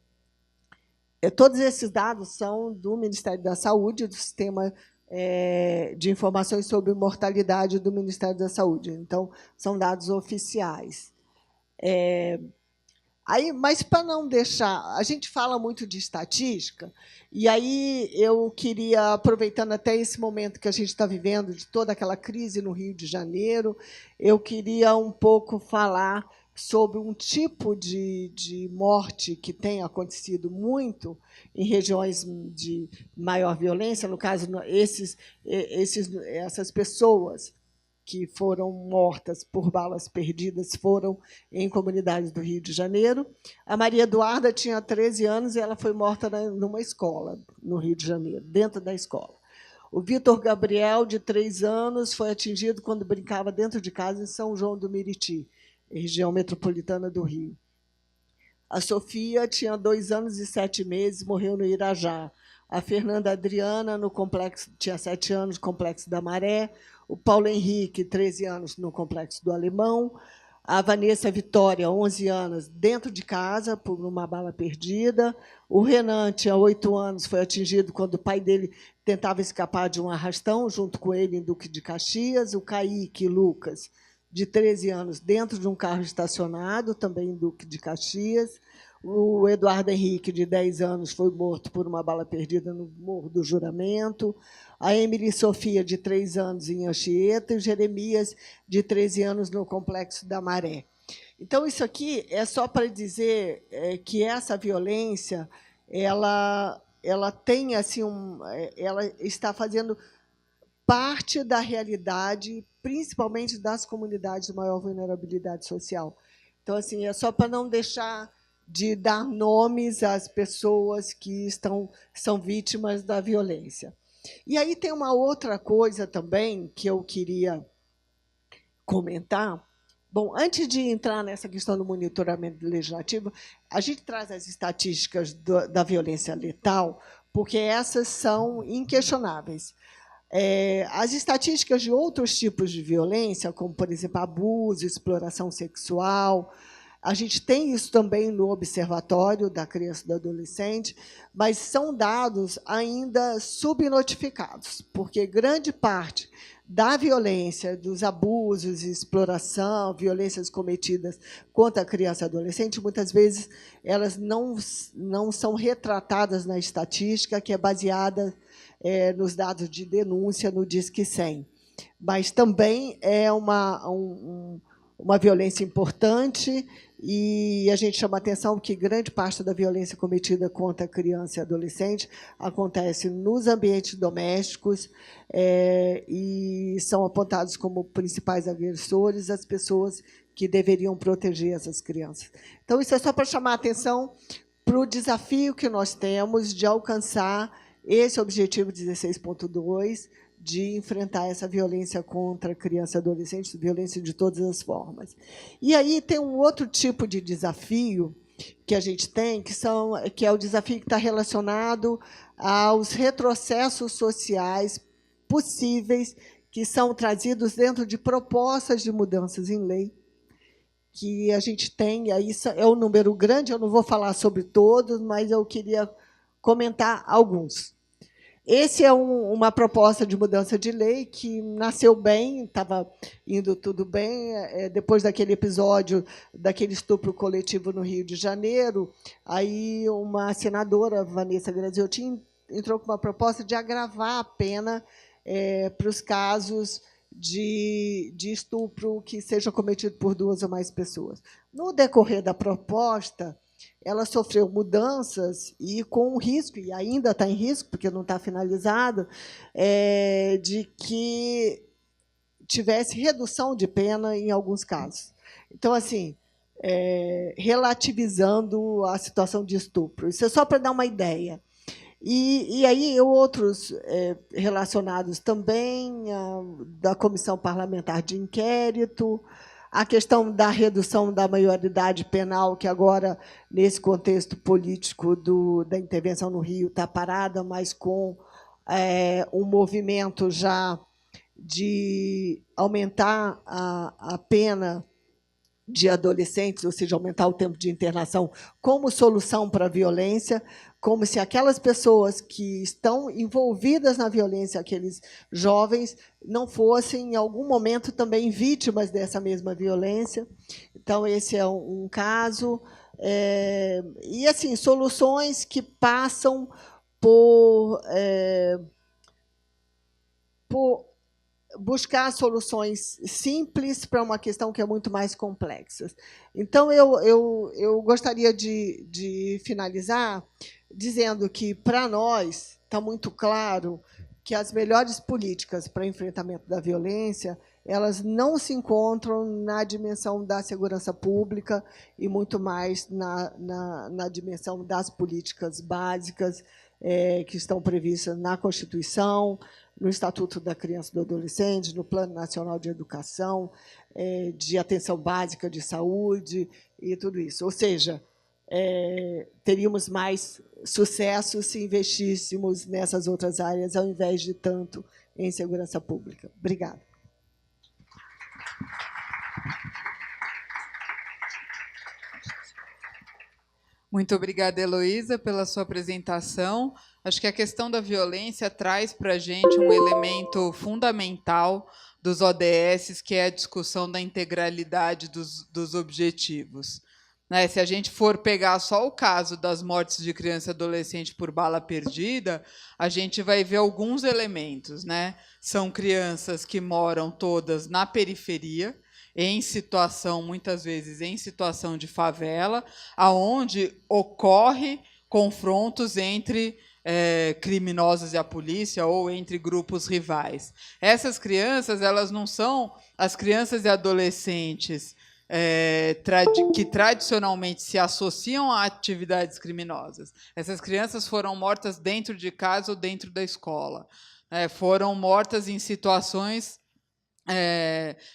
todos esses dados são do Ministério da Saúde, do Sistema de Informações sobre Mortalidade do Ministério da Saúde. Então, são dados oficiais. Mas, para não deixar... A gente fala muito de estatística, e aí eu queria, aproveitando até esse momento que a gente está vivendo, de toda aquela crise no Rio de Janeiro, eu queria um pouco falar sobre um tipo de morte que tem acontecido muito em regiões de maior violência. No caso, essas pessoas que foram mortas por balas perdidas foram em comunidades do Rio de Janeiro. A Maria Eduarda tinha 13 anos e ela foi morta numa escola, no Rio de Janeiro, dentro da escola. O Vitor Gabriel, de 3 anos, foi atingido quando brincava dentro de casa em São João do Meriti, região metropolitana do Rio. A Sofia tinha 2 anos e 7 meses, morreu no Irajá. A Fernanda Adriana, tinha 7 anos, no Complexo da Maré. O Paulo Henrique, 13 anos, no Complexo do Alemão. A Vanessa Vitória, 11 anos, dentro de casa, por uma bala perdida. O Renan tinha 8 anos, foi atingido quando o pai dele tentava escapar de um arrastão, junto com ele, em Duque de Caxias. O Kaique Lucas, de 13 anos, dentro de um carro estacionado, também em Duque de Caxias. O Eduardo Henrique, de 10 anos, foi morto por uma bala perdida no Morro do Juramento. A Emily Sofia, de 3 anos, em Anchieta. E o Jeremias, de 13 anos, no Complexo da Maré. Então, isso aqui é só para dizer que essa violência ela tem assim ela está fazendo parte da realidade, principalmente das comunidades de maior vulnerabilidade social. Então, assim, é só para não deixar de dar nomes às pessoas que são vítimas da violência. E aí tem uma outra coisa também que eu queria comentar, Bom, antes de entrar nessa questão do monitoramento legislativo, a gente traz as estatísticas da violência letal, porque essas são inquestionáveis. As estatísticas de outros tipos de violência, como, por exemplo, abuso, exploração sexual, a gente tem isso também no Observatório da Criança e do Adolescente, mas são dados ainda subnotificados, porque grande parte da violência, dos abusos, exploração, violências cometidas contra a criança e adolescente, muitas vezes elas não são retratadas na estatística, que é baseada nos dados de denúncia no Disque 100. Mas também é uma violência importante, e a gente chama a atenção que grande parte da violência cometida contra a criança e adolescente acontece nos ambientes domésticos, e são apontados como principais agressores as pessoas que deveriam proteger essas crianças. Então, isso é só para chamar a atenção para o desafio que nós temos de alcançar esse objetivo 16.2, de enfrentar essa violência contra a criança e adolescente, violência de todas as formas. E aí tem um outro tipo de desafio que a gente tem, que é o desafio que está relacionado aos retrocessos sociais possíveis que são trazidos dentro de propostas de mudanças em lei, que a gente tem, aí é um número grande, eu não vou falar sobre todos, mas eu queria comentar alguns. Esse é uma proposta de mudança de lei que nasceu bem, estava indo tudo bem. Depois daquele episódio, daquele estupro coletivo no Rio de Janeiro, aí uma senadora, Vanessa Graziotin, entrou com uma proposta de agravar a pena para os casos de estupro que seja cometido por 2 ou mais pessoas. No decorrer da proposta, ela sofreu mudanças e com o risco, e ainda está em risco, porque não está finalizado, de que tivesse redução de pena em alguns casos. Então, assim, relativizando a situação de estupro. Isso é só para dar uma ideia. E aí outros relacionados também, da Comissão Parlamentar de Inquérito, a questão da redução da maioridade penal, que agora, nesse contexto político da intervenção no Rio, está parada, mas com um movimento já de aumentar a pena de adolescentes, ou seja, aumentar o tempo de internação como solução para a violência, como se aquelas pessoas que estão envolvidas na violência, aqueles jovens, não fossem, em algum momento, também vítimas dessa mesma violência. Então, esse é um caso. E, assim, soluções que passam por buscar soluções simples para uma questão que é muito mais complexa. Então, eu gostaria de finalizar dizendo que, para nós, está muito claro que as melhores políticas para enfrentamento da violência, elas não se encontram na dimensão da segurança pública e muito mais na dimensão das políticas básicas que estão previstas na Constituição, no Estatuto da Criança e do Adolescente, no Plano Nacional de Educação, de atenção básica de saúde e tudo isso. Ou seja, teríamos mais sucesso se investíssemos nessas outras áreas, ao invés de tanto em segurança pública. Obrigada. Muito obrigada, Heloísa, pela sua apresentação. Acho que a questão da violência traz para a gente um elemento fundamental dos ODS, que é a discussão da integralidade dos objetivos. Se a gente for pegar só o caso das mortes de criança e adolescente por bala perdida, a gente vai ver alguns elementos. São crianças que moram todas na periferia, muitas vezes em situação de favela, aonde ocorre confrontos entre criminosos e a polícia ou entre grupos rivais. Essas crianças, elas não são as crianças e adolescentes que tradicionalmente se associam a atividades criminosas. Essas crianças foram mortas dentro de casa ou dentro da escola. Foram mortas em situações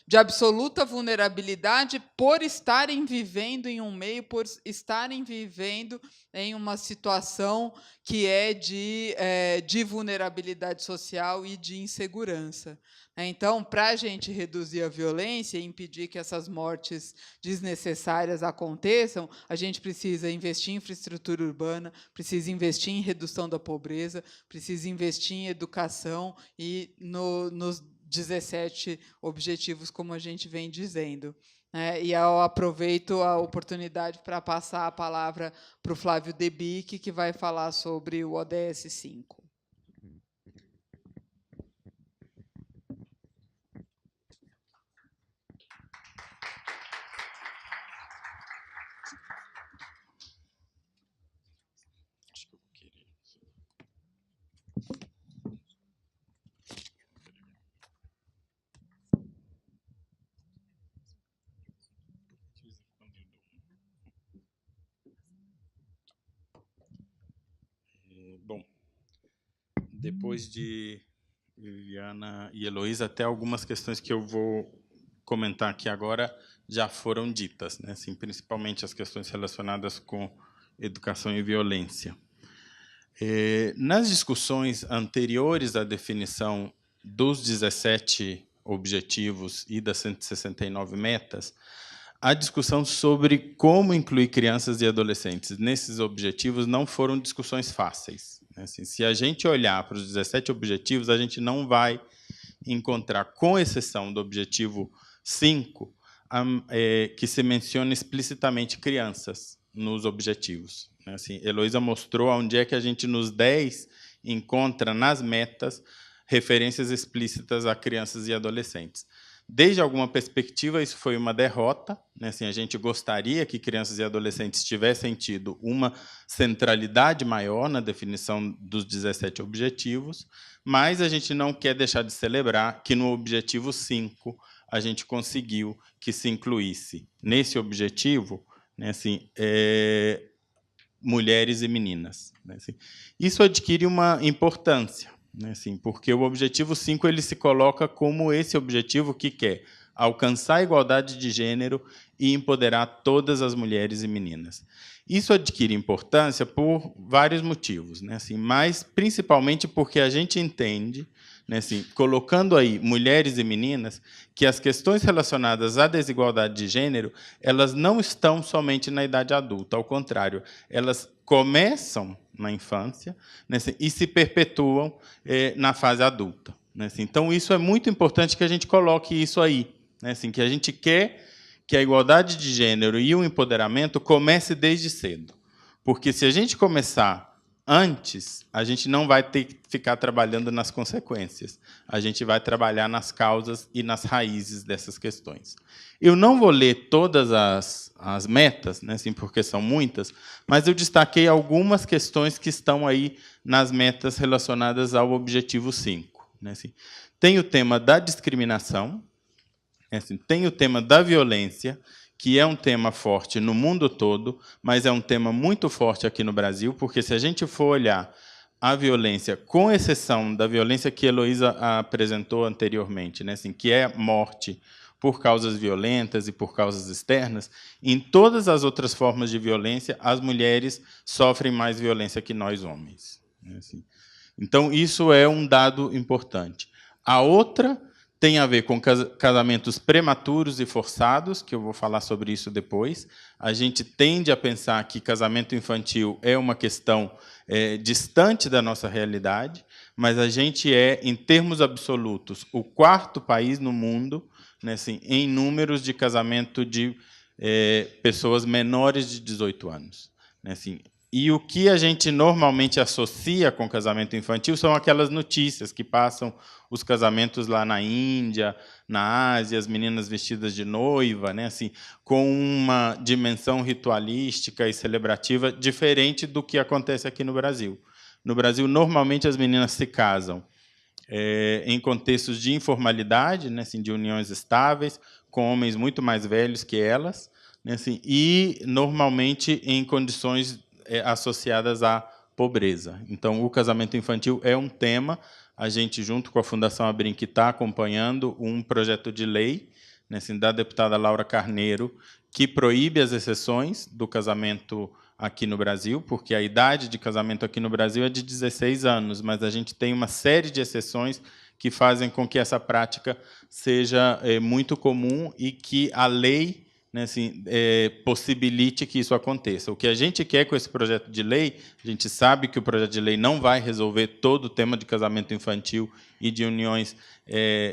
de absoluta vulnerabilidade por estarem vivendo em um meio, por estarem vivendo em uma situação que é de vulnerabilidade social e de insegurança. Então, para a gente reduzir a violência e impedir que essas mortes desnecessárias aconteçam, a gente precisa investir em infraestrutura urbana, precisa investir em redução da pobreza, precisa investir em educação e nos 17 objetivos, como a gente vem dizendo. E eu aproveito a oportunidade para passar a palavra para o Flávio Debic, que vai falar sobre o ODS 5. Bom, depois de Viviana e Heloísa, até algumas questões que eu vou comentar aqui agora já foram ditas, né? Assim, principalmente as questões relacionadas com educação e violência. Nas discussões anteriores à definição dos 17 objetivos e das 169 metas, a discussão sobre como incluir crianças e adolescentes nesses objetivos não foram discussões fáceis. Assim, se a gente olhar para os 17 objetivos, a gente não vai encontrar, com exceção do objetivo 5, que se menciona explicitamente crianças nos objetivos. Assim, Heloísa mostrou onde é que a gente, nos 10, encontra nas metas referências explícitas a crianças e adolescentes. Desde alguma perspectiva, isso foi uma derrota, né? Assim, a gente gostaria que crianças e adolescentes tivessem tido uma centralidade maior na definição dos 17 objetivos, mas a gente não quer deixar de celebrar que, no objetivo 5, a gente conseguiu que se incluísse, nesse objetivo, né, assim, mulheres e meninas. Né, assim. Isso adquire uma importância, né, assim, porque o objetivo 5 ele se coloca como esse objetivo que quer alcançar a igualdade de gênero e empoderar todas as mulheres e meninas. Isso adquire importância por vários motivos, né, assim, mas principalmente porque a gente entende, né, assim, colocando aí mulheres e meninas, que as questões relacionadas à desigualdade de gênero, elas não estão somente na idade adulta, ao contrário, elas começam na infância, né, assim, e se perpetuam na fase adulta. Né, assim. Então, isso é muito importante que a gente coloque isso aí, né, assim, que a gente quer que a igualdade de gênero e o empoderamento comece desde cedo. Porque, se a gente começar antes, a gente não vai ter que ficar trabalhando nas consequências. A gente vai trabalhar nas causas e nas raízes dessas questões. Eu não vou ler todas as metas, né, assim, porque são muitas, mas eu destaquei algumas questões que estão aí nas metas relacionadas ao objetivo 5. Né, assim. Tem o tema da discriminação, né, assim, tem o tema da violência, que é um tema forte no mundo todo, mas é um tema muito forte aqui no Brasil, porque, se a gente for olhar a violência, com exceção da violência que Heloísa apresentou anteriormente, né, assim, que é morte por causas violentas e por causas externas, em todas as outras formas de violência, as mulheres sofrem mais violência que nós, homens. Né, assim. Então, isso é um dado importante. A outra tem a ver com casamentos prematuros e forçados, que eu vou falar sobre isso depois. A gente tende a pensar que casamento infantil é uma questão distante da nossa realidade, mas a gente é, em termos absolutos, o 4º país no mundo, né, assim, em números de casamento de pessoas menores de 18 anos. Né, assim. E o que a gente normalmente associa com casamento infantil são aquelas notícias que passam os casamentos lá na Índia, na Ásia, as meninas vestidas de noiva, né, assim, com uma dimensão ritualística e celebrativa diferente do que acontece aqui no Brasil. No Brasil, normalmente, as meninas se casam em contextos de informalidade, né, assim, de uniões estáveis, com homens muito mais velhos que elas, né, assim, e, normalmente, em condições associadas à pobreza. Então, o casamento infantil é um tema a gente, junto com a Fundação Abrinq, está acompanhando um projeto de lei, né, assim, da deputada Laura Carneiro, que proíbe as exceções do casamento aqui no Brasil, porque a idade de casamento aqui no Brasil é de 16 anos, mas a gente tem uma série de exceções que fazem com que essa prática seja muito comum e que a lei, né, assim, possibilite que isso aconteça. O que a gente quer com esse projeto de lei, a gente sabe que o projeto de lei não vai resolver todo o tema de casamento infantil e de uniões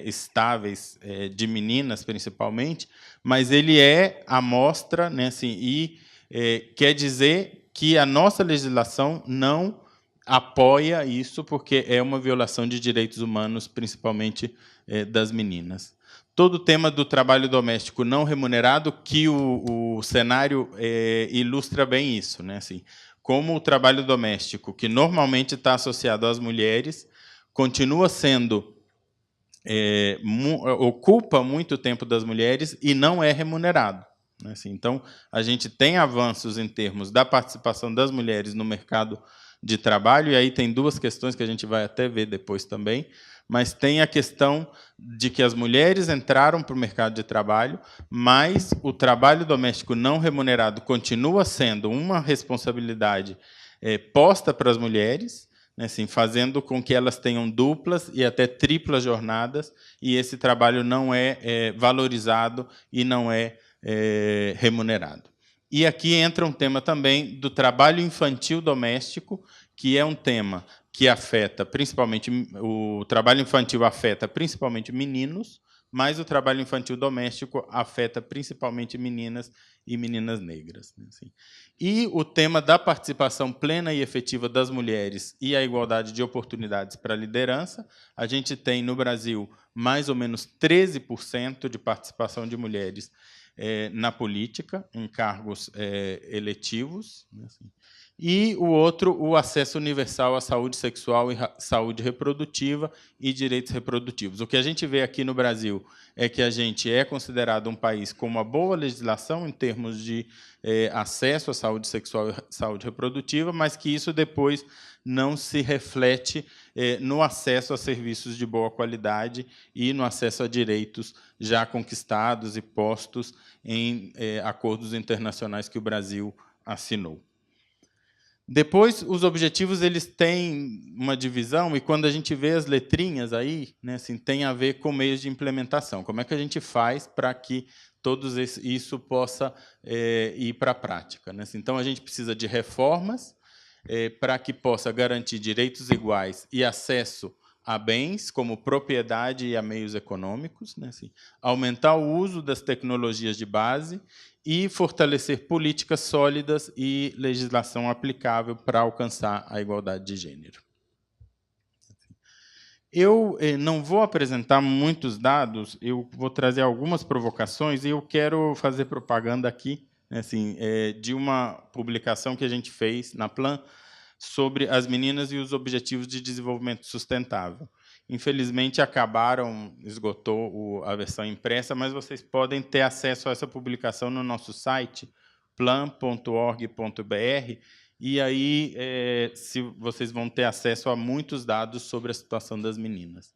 estáveis de meninas, principalmente, mas ele é a amostra, né, assim, e quer dizer que a nossa legislação não apoia isso, porque é uma violação de direitos humanos, principalmente das meninas. Todo o tema do trabalho doméstico não remunerado, que o cenário ilustra bem isso, né? Assim, como o trabalho doméstico, que normalmente está associado às mulheres, continua sendo ocupa muito tempo das mulheres e não é remunerado. Assim, então, a gente tem avanços em termos da participação das mulheres no mercado de trabalho, e aí tem duas questões que a gente vai até ver depois também, mas tem a questão de que as mulheres entraram para o mercado de trabalho, mas o trabalho doméstico não remunerado continua sendo uma responsabilidade posta para as mulheres, né, assim, fazendo com que elas tenham duplas e até triplas jornadas, e esse trabalho não é valorizado e não é remunerado. E aqui entra um tema também do trabalho infantil doméstico, que é um tema que afeta principalmente, o trabalho infantil afeta principalmente meninos, mas o trabalho infantil doméstico afeta principalmente meninas e meninas negras. Assim. E o tema da participação plena e efetiva das mulheres e a igualdade de oportunidades para a liderança, a gente tem no Brasil mais ou menos 13% de participação de mulheres na política, em cargos eletivos, né, assim. E o outro, o acesso universal à saúde sexual e saúde reprodutiva e direitos reprodutivos. O que a gente vê aqui no Brasil é que a gente é considerado um país com uma boa legislação em termos de acesso à saúde sexual e saúde reprodutiva, mas que isso depois não se reflete no acesso a serviços de boa qualidade e no acesso a direitos já conquistados e postos em acordos internacionais que o Brasil assinou. Depois, os objetivos eles têm uma divisão, e quando a gente vê as letrinhas aí, né, assim, tem a ver com meios de implementação. Como é que a gente faz para que isso possa ir para a prática, né? Então, a gente precisa de reformas para que possa garantir direitos iguais e acesso a bens, como propriedade e a meios econômicos, né, assim, aumentar o uso das tecnologias de base e fortalecer políticas sólidas e legislação aplicável para alcançar a igualdade de gênero. Eu não vou apresentar muitos dados, eu vou trazer algumas provocações, e eu quero fazer propaganda aqui, né, assim, de uma publicação que a gente fez na Plan sobre as meninas e os objetivos de desenvolvimento sustentável. Infelizmente, esgotou a versão impressa, mas vocês podem ter acesso a essa publicação no nosso site, plan.org.br, e aí vocês vão ter acesso a muitos dados sobre a situação das meninas.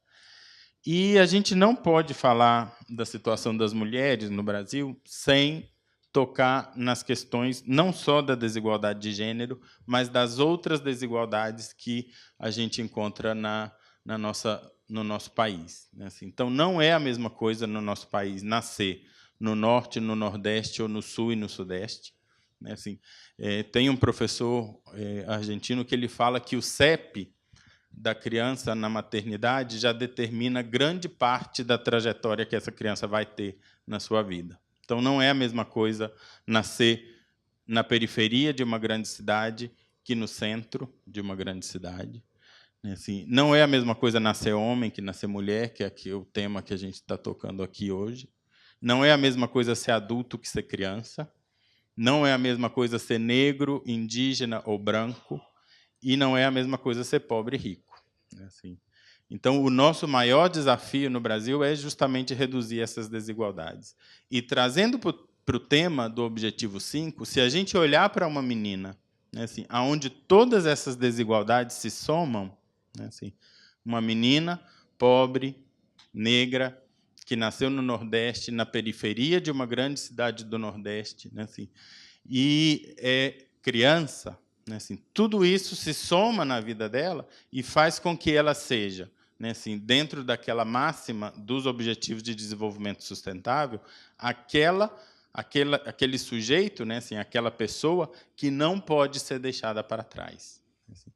E a gente não pode falar da situação das mulheres no Brasil sem tocar nas questões não só da desigualdade de gênero, mas das outras desigualdades que a gente encontra no nosso país. Então, não é a mesma coisa no nosso país nascer no Norte, no Nordeste, ou no Sul e no Sudeste. Tem um professor argentino que ele fala que o CEP da criança na maternidade já determina grande parte da trajetória que essa criança vai ter na sua vida. Então, não é a mesma coisa nascer na periferia de uma grande cidade que no centro de uma grande cidade. Assim, não é a mesma coisa nascer homem que nascer mulher, que é aqui o tema que a gente está tocando aqui hoje. Não é a mesma coisa ser adulto que ser criança. Não é a mesma coisa ser negro, indígena ou branco. E não é a mesma coisa ser pobre e rico. Assim. Então, o nosso maior desafio no Brasil é justamente reduzir essas desigualdades. E trazendo para o tema do Objetivo 5, se a gente olhar para uma menina, né, assim, onde todas essas desigualdades se somam, né, assim, Uma menina pobre, negra, que nasceu no Nordeste, na periferia de uma grande cidade do Nordeste, né, assim, e é criança, né, assim, tudo isso se soma na vida dela e faz com que ela seja, né, assim, dentro daquela máxima dos Objetivos de Desenvolvimento Sustentável, aquele sujeito, né, assim, aquela pessoa que não pode ser deixada para trás. Assim.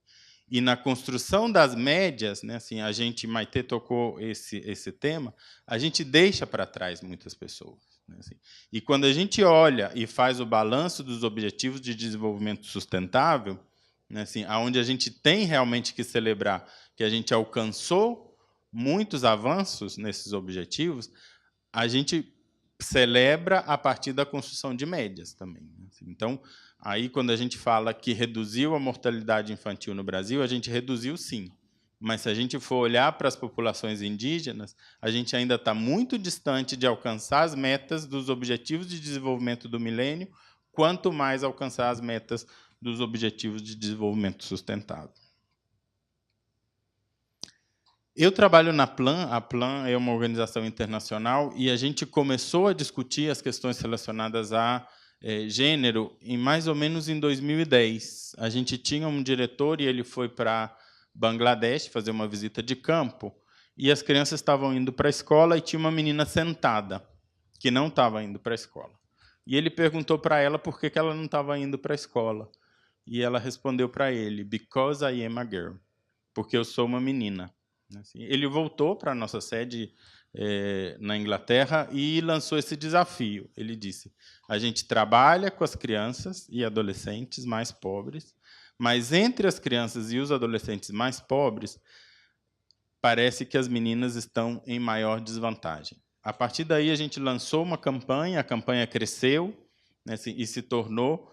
E na construção das médias, né, assim, a gente, Maitê tocou esse tema, a gente deixa para trás muitas pessoas. Né, assim. E quando a gente olha e faz o balanço dos Objetivos de Desenvolvimento Sustentável, né, assim, onde a gente tem realmente que celebrar que a gente alcançou muitos avanços nesses objetivos, a gente celebra a partir da construção de médias também. Então, aí, quando a gente fala que reduziu a mortalidade infantil no Brasil, a gente reduziu, sim. Mas, se a gente for olhar para as populações indígenas, a gente ainda está muito distante de alcançar as metas dos Objetivos de Desenvolvimento do Milênio, quanto mais alcançar as metas dos Objetivos de Desenvolvimento Sustentável. Eu trabalho na Plan, a Plan é uma organização internacional, e a gente começou a discutir as questões relacionadas a gênero em mais ou menos em 2010. A gente tinha um diretor e ele foi para Bangladesh fazer uma visita de campo, e as crianças estavam indo para a escola e tinha uma menina sentada, que não estava indo para a escola. E ele perguntou para ela por que ela não estava indo para a escola. E ela respondeu para ele, "Because I am a girl", porque eu sou uma menina. Ele voltou para a nossa sede na Inglaterra e lançou esse desafio. Ele disse, a gente trabalha com as crianças e adolescentes mais pobres, mas entre as crianças e os adolescentes mais pobres, parece que as meninas estão em maior desvantagem. A partir daí, a gente lançou uma campanha, a campanha cresceu, né, e se tornou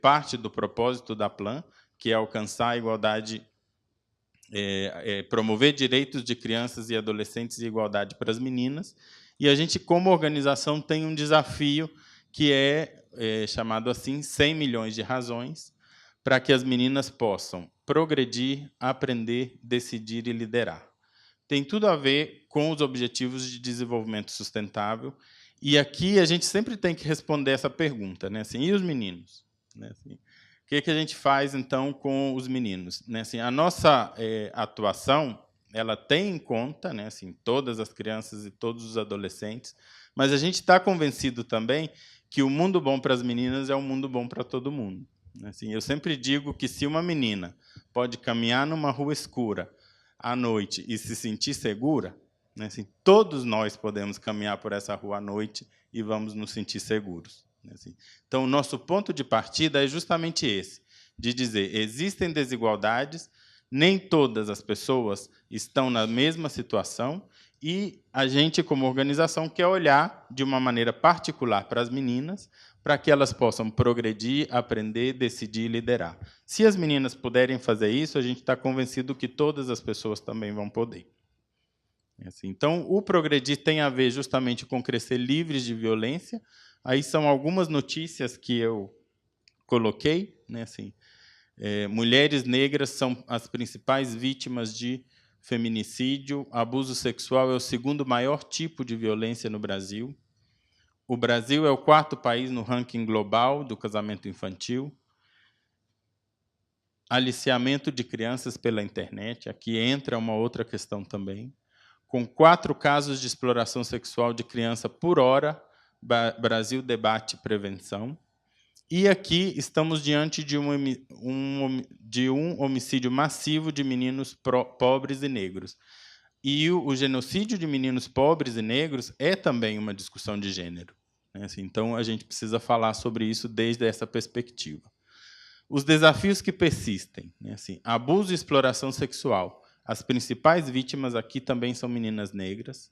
parte do propósito da Plan, que é alcançar a igualdade, promover direitos de crianças e adolescentes e igualdade para as meninas. E a gente, como organização, tem um desafio que é chamado assim 100 milhões de razões para que as meninas possam progredir, aprender, decidir e liderar. Tem tudo a ver com os Objetivos de Desenvolvimento Sustentável. E aqui a gente sempre tem que responder essa pergunta, né? Assim, e os meninos? Né? Assim, o que a gente faz, então, com os meninos? Né? Assim, a nossa atuação ela tem em conta, né, assim, todas as crianças e todos os adolescentes, mas a gente está convencido também que o mundo bom para as meninas é um mundo bom para todo mundo. Assim, eu sempre digo que se uma menina pode caminhar numa rua escura à noite e se sentir segura, né, assim, todos nós podemos caminhar por essa rua à noite e vamos nos sentir seguros. Assim. Então, o nosso ponto de partida é justamente esse, de dizer, existem desigualdades, nem todas as pessoas estão na mesma situação, e a gente, como organização, quer olhar de uma maneira particular para as meninas, para que elas possam progredir, aprender, decidir e liderar. Se as meninas puderem fazer isso, a gente está convencido que todas as pessoas também vão poder. Assim, então, o progredir tem a ver justamente com crescer livres de violência. Aí são algumas notícias que eu coloquei. Né, assim, mulheres negras são as principais vítimas de feminicídio. Abuso sexual é o segundo maior tipo de violência no Brasil. O Brasil é o 4º país no ranking global do casamento infantil. Aliciamento de crianças pela internet. Aqui entra uma outra questão também. Com 4 casos de exploração sexual de criança por hora, Brasil debate prevenção. E aqui estamos diante de um homicídio massivo de meninos pobres e negros. E o genocídio de meninos pobres e negros é também uma discussão de gênero. Né? Assim, então, a gente precisa falar sobre isso desde essa perspectiva. Os desafios que persistem. Né? Assim, abuso e exploração sexual. As principais vítimas aqui também são meninas negras.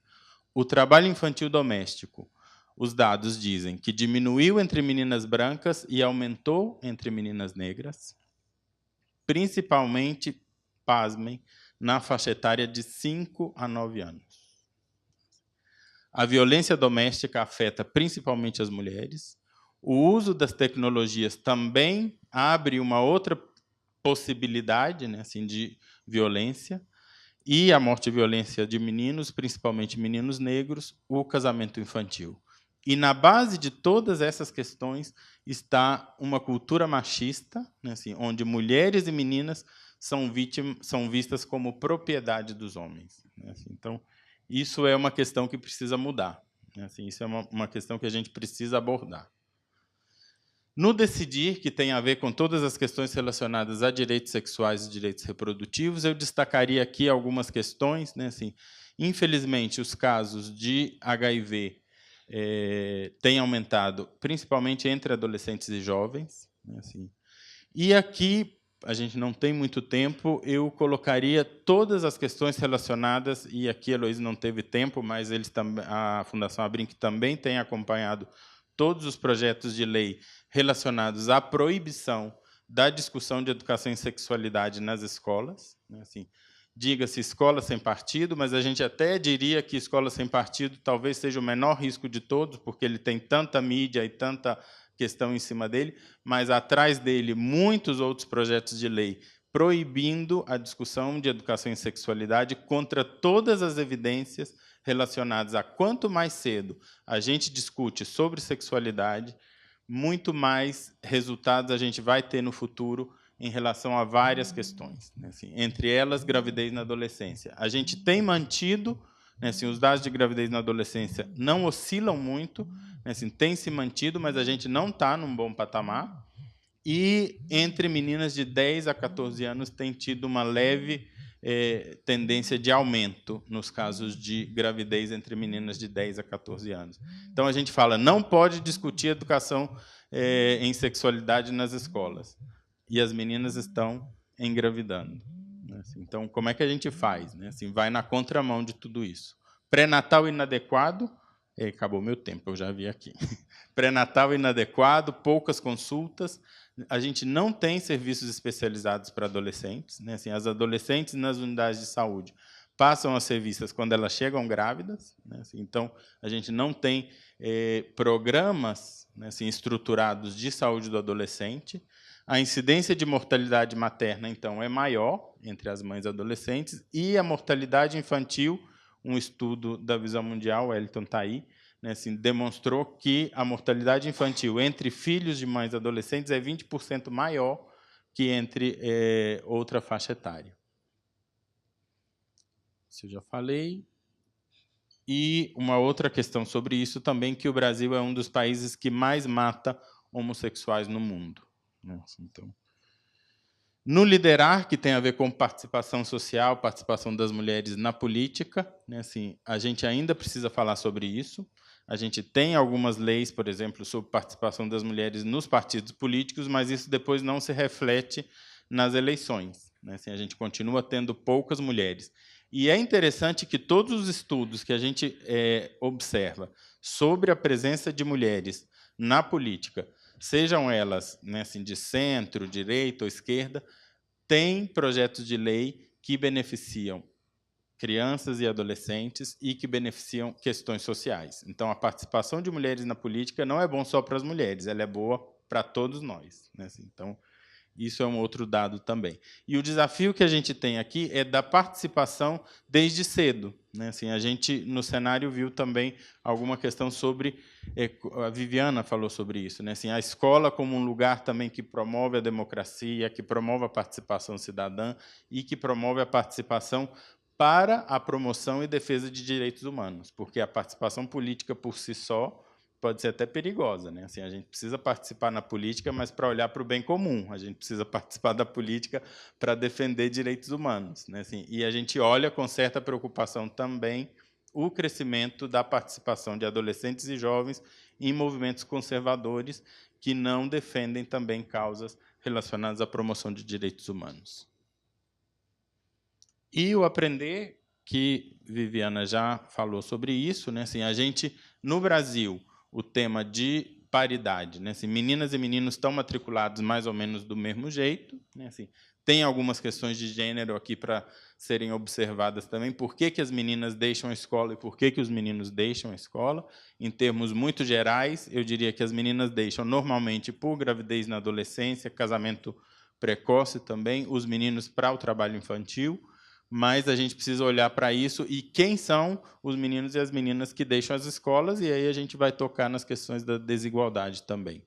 O trabalho infantil doméstico. Os dados dizem que diminuiu entre meninas brancas e aumentou entre meninas negras, principalmente, pasmem, na faixa etária de 5 a 9 anos. A violência doméstica afeta principalmente as mulheres. O uso das tecnologias também abre uma outra possibilidade, né, assim, de violência. e a morte e violência de meninos, principalmente meninos negros, o casamento infantil. E na base de todas essas questões está uma cultura machista, né, assim, onde mulheres e meninas são vistas como propriedade dos homens. Né, assim. Então, isso é uma questão que precisa mudar. Né, assim, isso é uma questão que a gente precisa abordar. No decidir, que tem a ver com todas as questões relacionadas a direitos sexuais e direitos reprodutivos, eu destacaria aqui algumas questões. Né, assim, infelizmente, os casos de HIV têm aumentado, principalmente entre adolescentes e jovens. Né, assim. E aqui, a gente não tem muito tempo, eu colocaria todas as questões relacionadas, e aqui a Heloísa não teve tempo, mas a Fundação Abrinq também tem acompanhado todos os projetos de lei relacionados à proibição da discussão de educação em sexualidade nas escolas. Né, assim, diga-se escola sem partido, mas a gente até diria que escola sem partido talvez seja o menor risco de todos, porque ele tem tanta mídia e tanta questão em cima dele, mas atrás dele muitos outros projetos de lei proibindo a discussão de educação em sexualidade contra todas as evidências relacionadas a quanto mais cedo a gente discute sobre sexualidade, muito mais resultados a gente vai ter no futuro em relação a várias questões. Né, assim, entre elas, gravidez na adolescência. A gente tem mantido, né, assim, os dados de gravidez na adolescência não oscilam muito, né, assim, tem se mantido, mas a gente não está num bom patamar. E entre meninas de 10 a 14 anos tem tido uma leve tendência de aumento nos casos de gravidez entre meninas de 10 a 14 anos. Então, a gente fala, não pode discutir educação em sexualidade nas escolas. E as meninas estão engravidando. Então, como é que a gente faz? Assim, vai na contramão de tudo isso. Pré-natal inadequado, acabou meu tempo, eu já vi aqui. Pré-natal inadequado, poucas consultas. A gente não tem serviços especializados para adolescentes. Né? Assim, as adolescentes nas unidades de saúde passam a ser vistas quando elas chegam grávidas. Né? Assim, então, a gente não tem programas, né, assim, estruturados de saúde do adolescente. A incidência de mortalidade materna, então, é maior entre as mães adolescentes, e a mortalidade infantil, um estudo da Visão Mundial, o Wellington está aí, né, assim, demonstrou que a mortalidade infantil entre filhos de mães adolescentes é 20% maior que entre outra faixa etária. Isso eu já falei. E uma outra questão sobre isso também, que o Brasil é um dos países que mais mata homossexuais no mundo. Então, no liderar, que tem a ver com participação social, participação das mulheres na política, né, assim, a gente ainda precisa falar sobre isso. A gente tem algumas leis, por exemplo, sobre participação das mulheres nos partidos políticos, mas isso depois não se reflete nas eleições. Né? Assim, a gente continua tendo poucas mulheres. E é interessante que todos os estudos que a gente observa sobre a presença de mulheres na política, sejam elas, né, assim, de centro, direita ou esquerda, têm projetos de lei que beneficiam crianças e adolescentes e que beneficiam questões sociais. Então, a participação de mulheres na política não é bom só para as mulheres, ela é boa para todos nós. Né? Então, isso é um outro dado também. E o desafio que a gente tem aqui é da participação desde cedo. Né? Assim, a gente, no cenário, viu também alguma questão sobre... A Viviana falou sobre isso. Né? Assim, a escola como um lugar também que promove a democracia, que promove a participação cidadã e que promove a participação para a promoção e defesa de direitos humanos, porque a participação política por si só pode ser até perigosa. Né? Assim, a gente precisa participar na política, mas para olhar para o bem comum. A gente precisa participar da política para defender direitos humanos. Né? Assim, e a gente olha com certa preocupação também o crescimento da participação de adolescentes e jovens em movimentos conservadores que não defendem também causas relacionadas à promoção de direitos humanos. E o aprender, que Viviana já falou sobre isso, né? Assim, a gente, no Brasil, o tema de paridade, né? Assim, meninas e meninos estão matriculados mais ou menos do mesmo jeito, né? Assim, tem algumas questões de gênero aqui para serem observadas também. Por que que as meninas deixam a escola e por que que os meninos deixam a escola? Em termos muito gerais, eu diria que as meninas deixam normalmente por gravidez na adolescência, casamento precoce também, os meninos para o trabalho infantil, mas a gente precisa olhar para isso e quem são os meninos e as meninas que deixam as escolas, e aí a gente vai tocar nas questões da desigualdade também.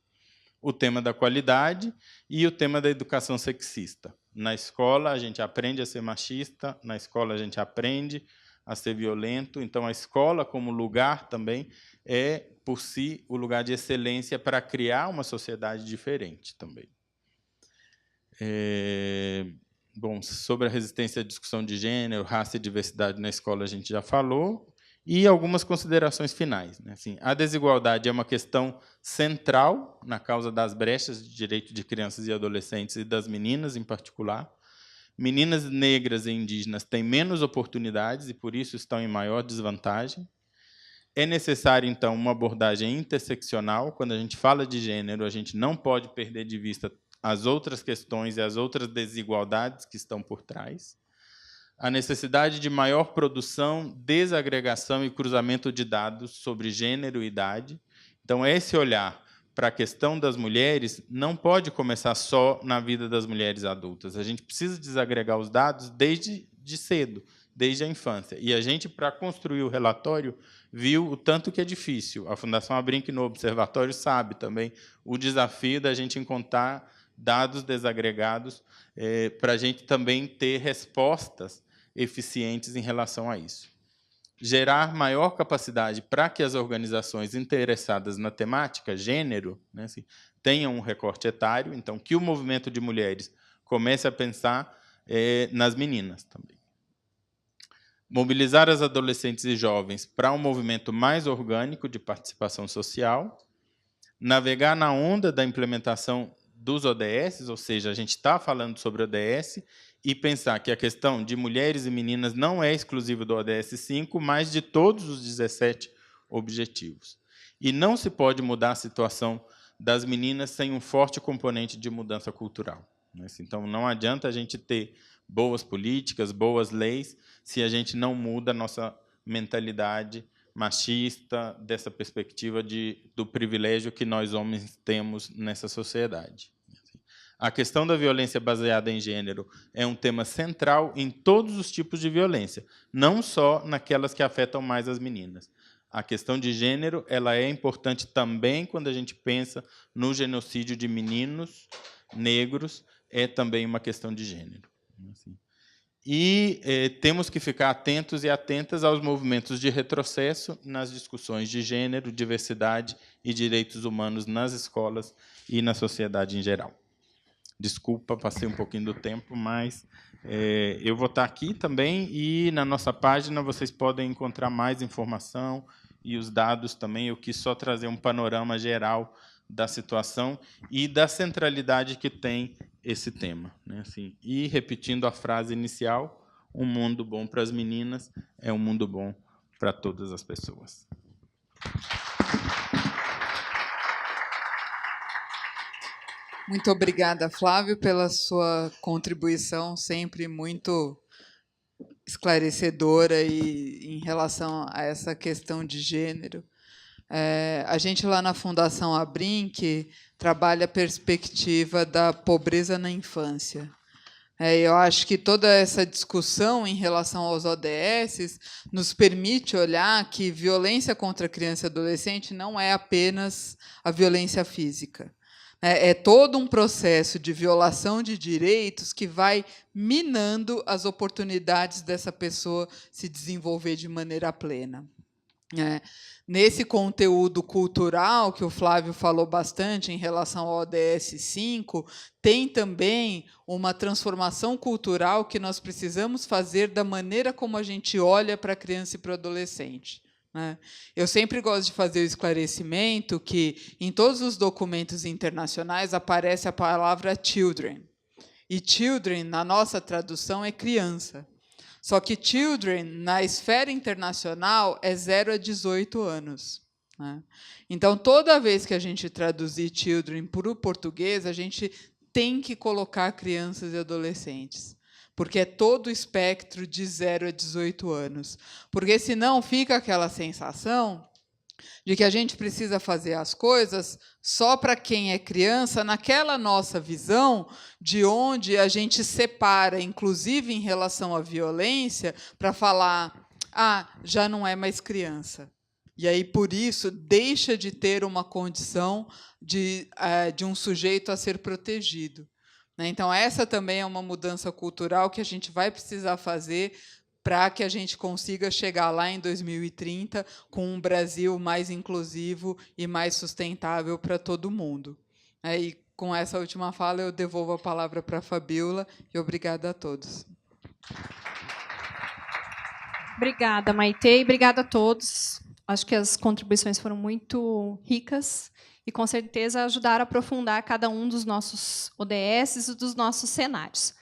O tema da qualidade e o tema da educação sexista. Na escola, a gente aprende a ser machista, na escola, a gente aprende a ser violento, então a escola, como lugar também, é, por si, o lugar de excelência para criar uma sociedade diferente também. Bom, sobre a resistência à discussão de gênero, raça e diversidade na escola, a gente já falou. E algumas considerações finais, né? Assim, a desigualdade é uma questão central na causa das brechas de direito de crianças e adolescentes e das meninas, em particular. Meninas negras e indígenas têm menos oportunidades e, por isso, estão em maior desvantagem. É necessário, então, uma abordagem interseccional. Quando a gente fala de gênero, a gente não pode perder de vista as outras questões e as outras desigualdades que estão por trás. A necessidade de maior produção, desagregação e cruzamento de dados sobre gênero e idade. Então, esse olhar para a questão das mulheres não pode começar só na vida das mulheres adultas. A gente precisa desagregar os dados desde cedo, desde a infância. E a gente, para construir o relatório, viu o tanto que é difícil. A Fundação Abrinq, no Observatório, sabe também o desafio da gente encontrar dados desagregados para a gente também ter respostas eficientes em relação a isso. Gerar maior capacidade para que as organizações interessadas na temática gênero, né, assim, tenham um recorte etário, então que o movimento de mulheres comece a pensar nas meninas também. Mobilizar as adolescentes e jovens para um movimento mais orgânico de participação social, navegar na onda da implementação dos ODS, ou seja, a gente está falando sobre ODS, e pensar que a questão de mulheres e meninas não é exclusiva do ODS 5, mas de todos os 17 objetivos. E não se pode mudar a situação das meninas sem um forte componente de mudança cultural. Então, não adianta a gente ter boas políticas, boas leis, se a gente não muda a nossa mentalidade machista, dessa perspectiva do privilégio que nós homens temos nessa sociedade. A questão da violência baseada em gênero é um tema central em todos os tipos de violência, não só naquelas que afetam mais as meninas. A questão de gênero ela é importante também quando a gente pensa no genocídio de meninos negros, é também uma questão de gênero. E temos que ficar atentos e atentas aos movimentos de retrocesso nas discussões de gênero, diversidade e direitos humanos nas escolas e na sociedade em geral. Desculpa, passei um pouquinho do tempo, mas eu vou estar aqui também e na nossa página vocês podem encontrar mais informação e os dados também. Eu quis só trazer um panorama geral da situação e da centralidade que tem esse tema, né? Assim, e, repetindo a frase inicial, um mundo bom para as meninas é um mundo bom para todas as pessoas. Muito obrigada, Flávio, pela sua contribuição, sempre muito esclarecedora em relação a essa questão de gênero. A gente, lá na Fundação Abrinq, trabalha a perspectiva da pobreza na infância. Eu acho que toda essa discussão em relação aos ODS nos permite olhar que violência contra a criança e adolescente não é apenas a violência física. É todo um processo de violação de direitos que vai minando as oportunidades dessa pessoa se desenvolver de maneira plena. Nesse conteúdo cultural, que o Flávio falou bastante em relação ao ODS 5, tem também uma transformação cultural que nós precisamos fazer da maneira como a gente olha para a criança e para o adolescente. Eu sempre gosto de fazer o esclarecimento que, em todos os documentos internacionais, aparece a palavra children. E children, na nossa tradução, é criança. Só que children, na esfera internacional, é 0 a 18 anos. Então, toda vez que a gente traduzir children para o português, a gente tem que colocar crianças e adolescentes, porque é todo o espectro de 0 a 18 anos. Porque, senão, fica aquela sensação de que a gente precisa fazer as coisas só para quem é criança, naquela nossa visão de onde a gente separa, inclusive em relação à violência, para falar, já não é mais criança. E aí, por isso, deixa de ter uma condição de um sujeito a ser protegido. Então, essa também é uma mudança cultural que a gente vai precisar fazer para que a gente consiga chegar lá em 2030 com um Brasil mais inclusivo e mais sustentável para todo mundo. E, com essa última fala, eu devolvo a palavra para a Fabíola e obrigada a todos. Obrigada, Maitê, e obrigada a todos. Acho que as contribuições foram muito ricas e, com certeza, ajudaram a aprofundar cada um dos nossos ODS e dos nossos cenários.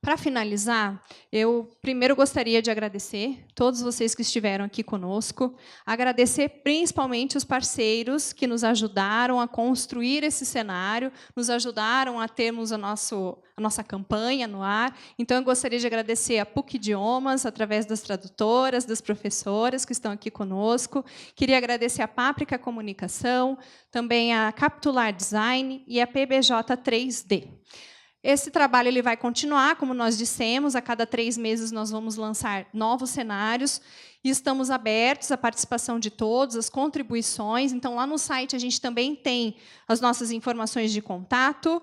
Para finalizar, eu primeiro gostaria de agradecer todos vocês que estiveram aqui conosco, agradecer principalmente os parceiros que nos ajudaram a construir esse cenário, nos ajudaram a termos a nossa campanha no ar. Então, eu gostaria de agradecer a PUC Idiomas, através das tradutoras, das professoras que estão aqui conosco. Queria agradecer a Páprica Comunicação, também a Capitular Design e a PBJ 3D. Esse trabalho ele vai continuar, como nós dissemos, a cada 3 meses nós vamos lançar novos cenários e estamos abertos à participação de todos, às contribuições. Então, lá no site, a gente também tem as nossas informações de contato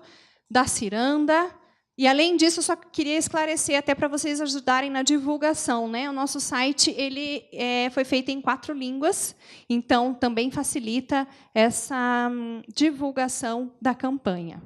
da Ciranda. E, além disso, eu só queria esclarecer, até para vocês ajudarem na divulgação, né? O nosso site ele foi feito em 4 línguas, então também facilita essa divulgação da campanha.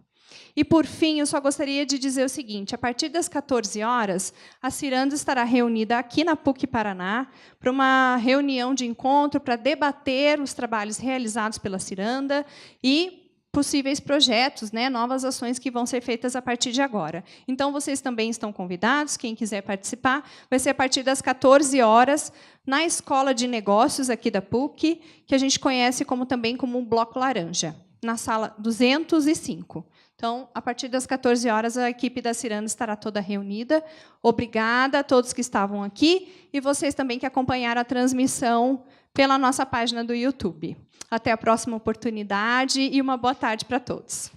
E, por fim, eu só gostaria de dizer o seguinte: a partir das 14 horas, a Ciranda estará reunida aqui na PUC Paraná para uma reunião de encontro para debater os trabalhos realizados pela Ciranda e possíveis projetos, novas ações que vão ser feitas a partir de agora. Então, vocês também estão convidados, quem quiser participar, vai ser a partir das 14 horas, na Escola de Negócios aqui da PUC, que a gente conhece também como o Bloco Laranja, na sala 205. Então, a partir das 14 horas, a equipe da Ciranda estará toda reunida. Obrigada a todos que estavam aqui e vocês também que acompanharam a transmissão pela nossa página do YouTube. Até a próxima oportunidade e uma boa tarde para todos.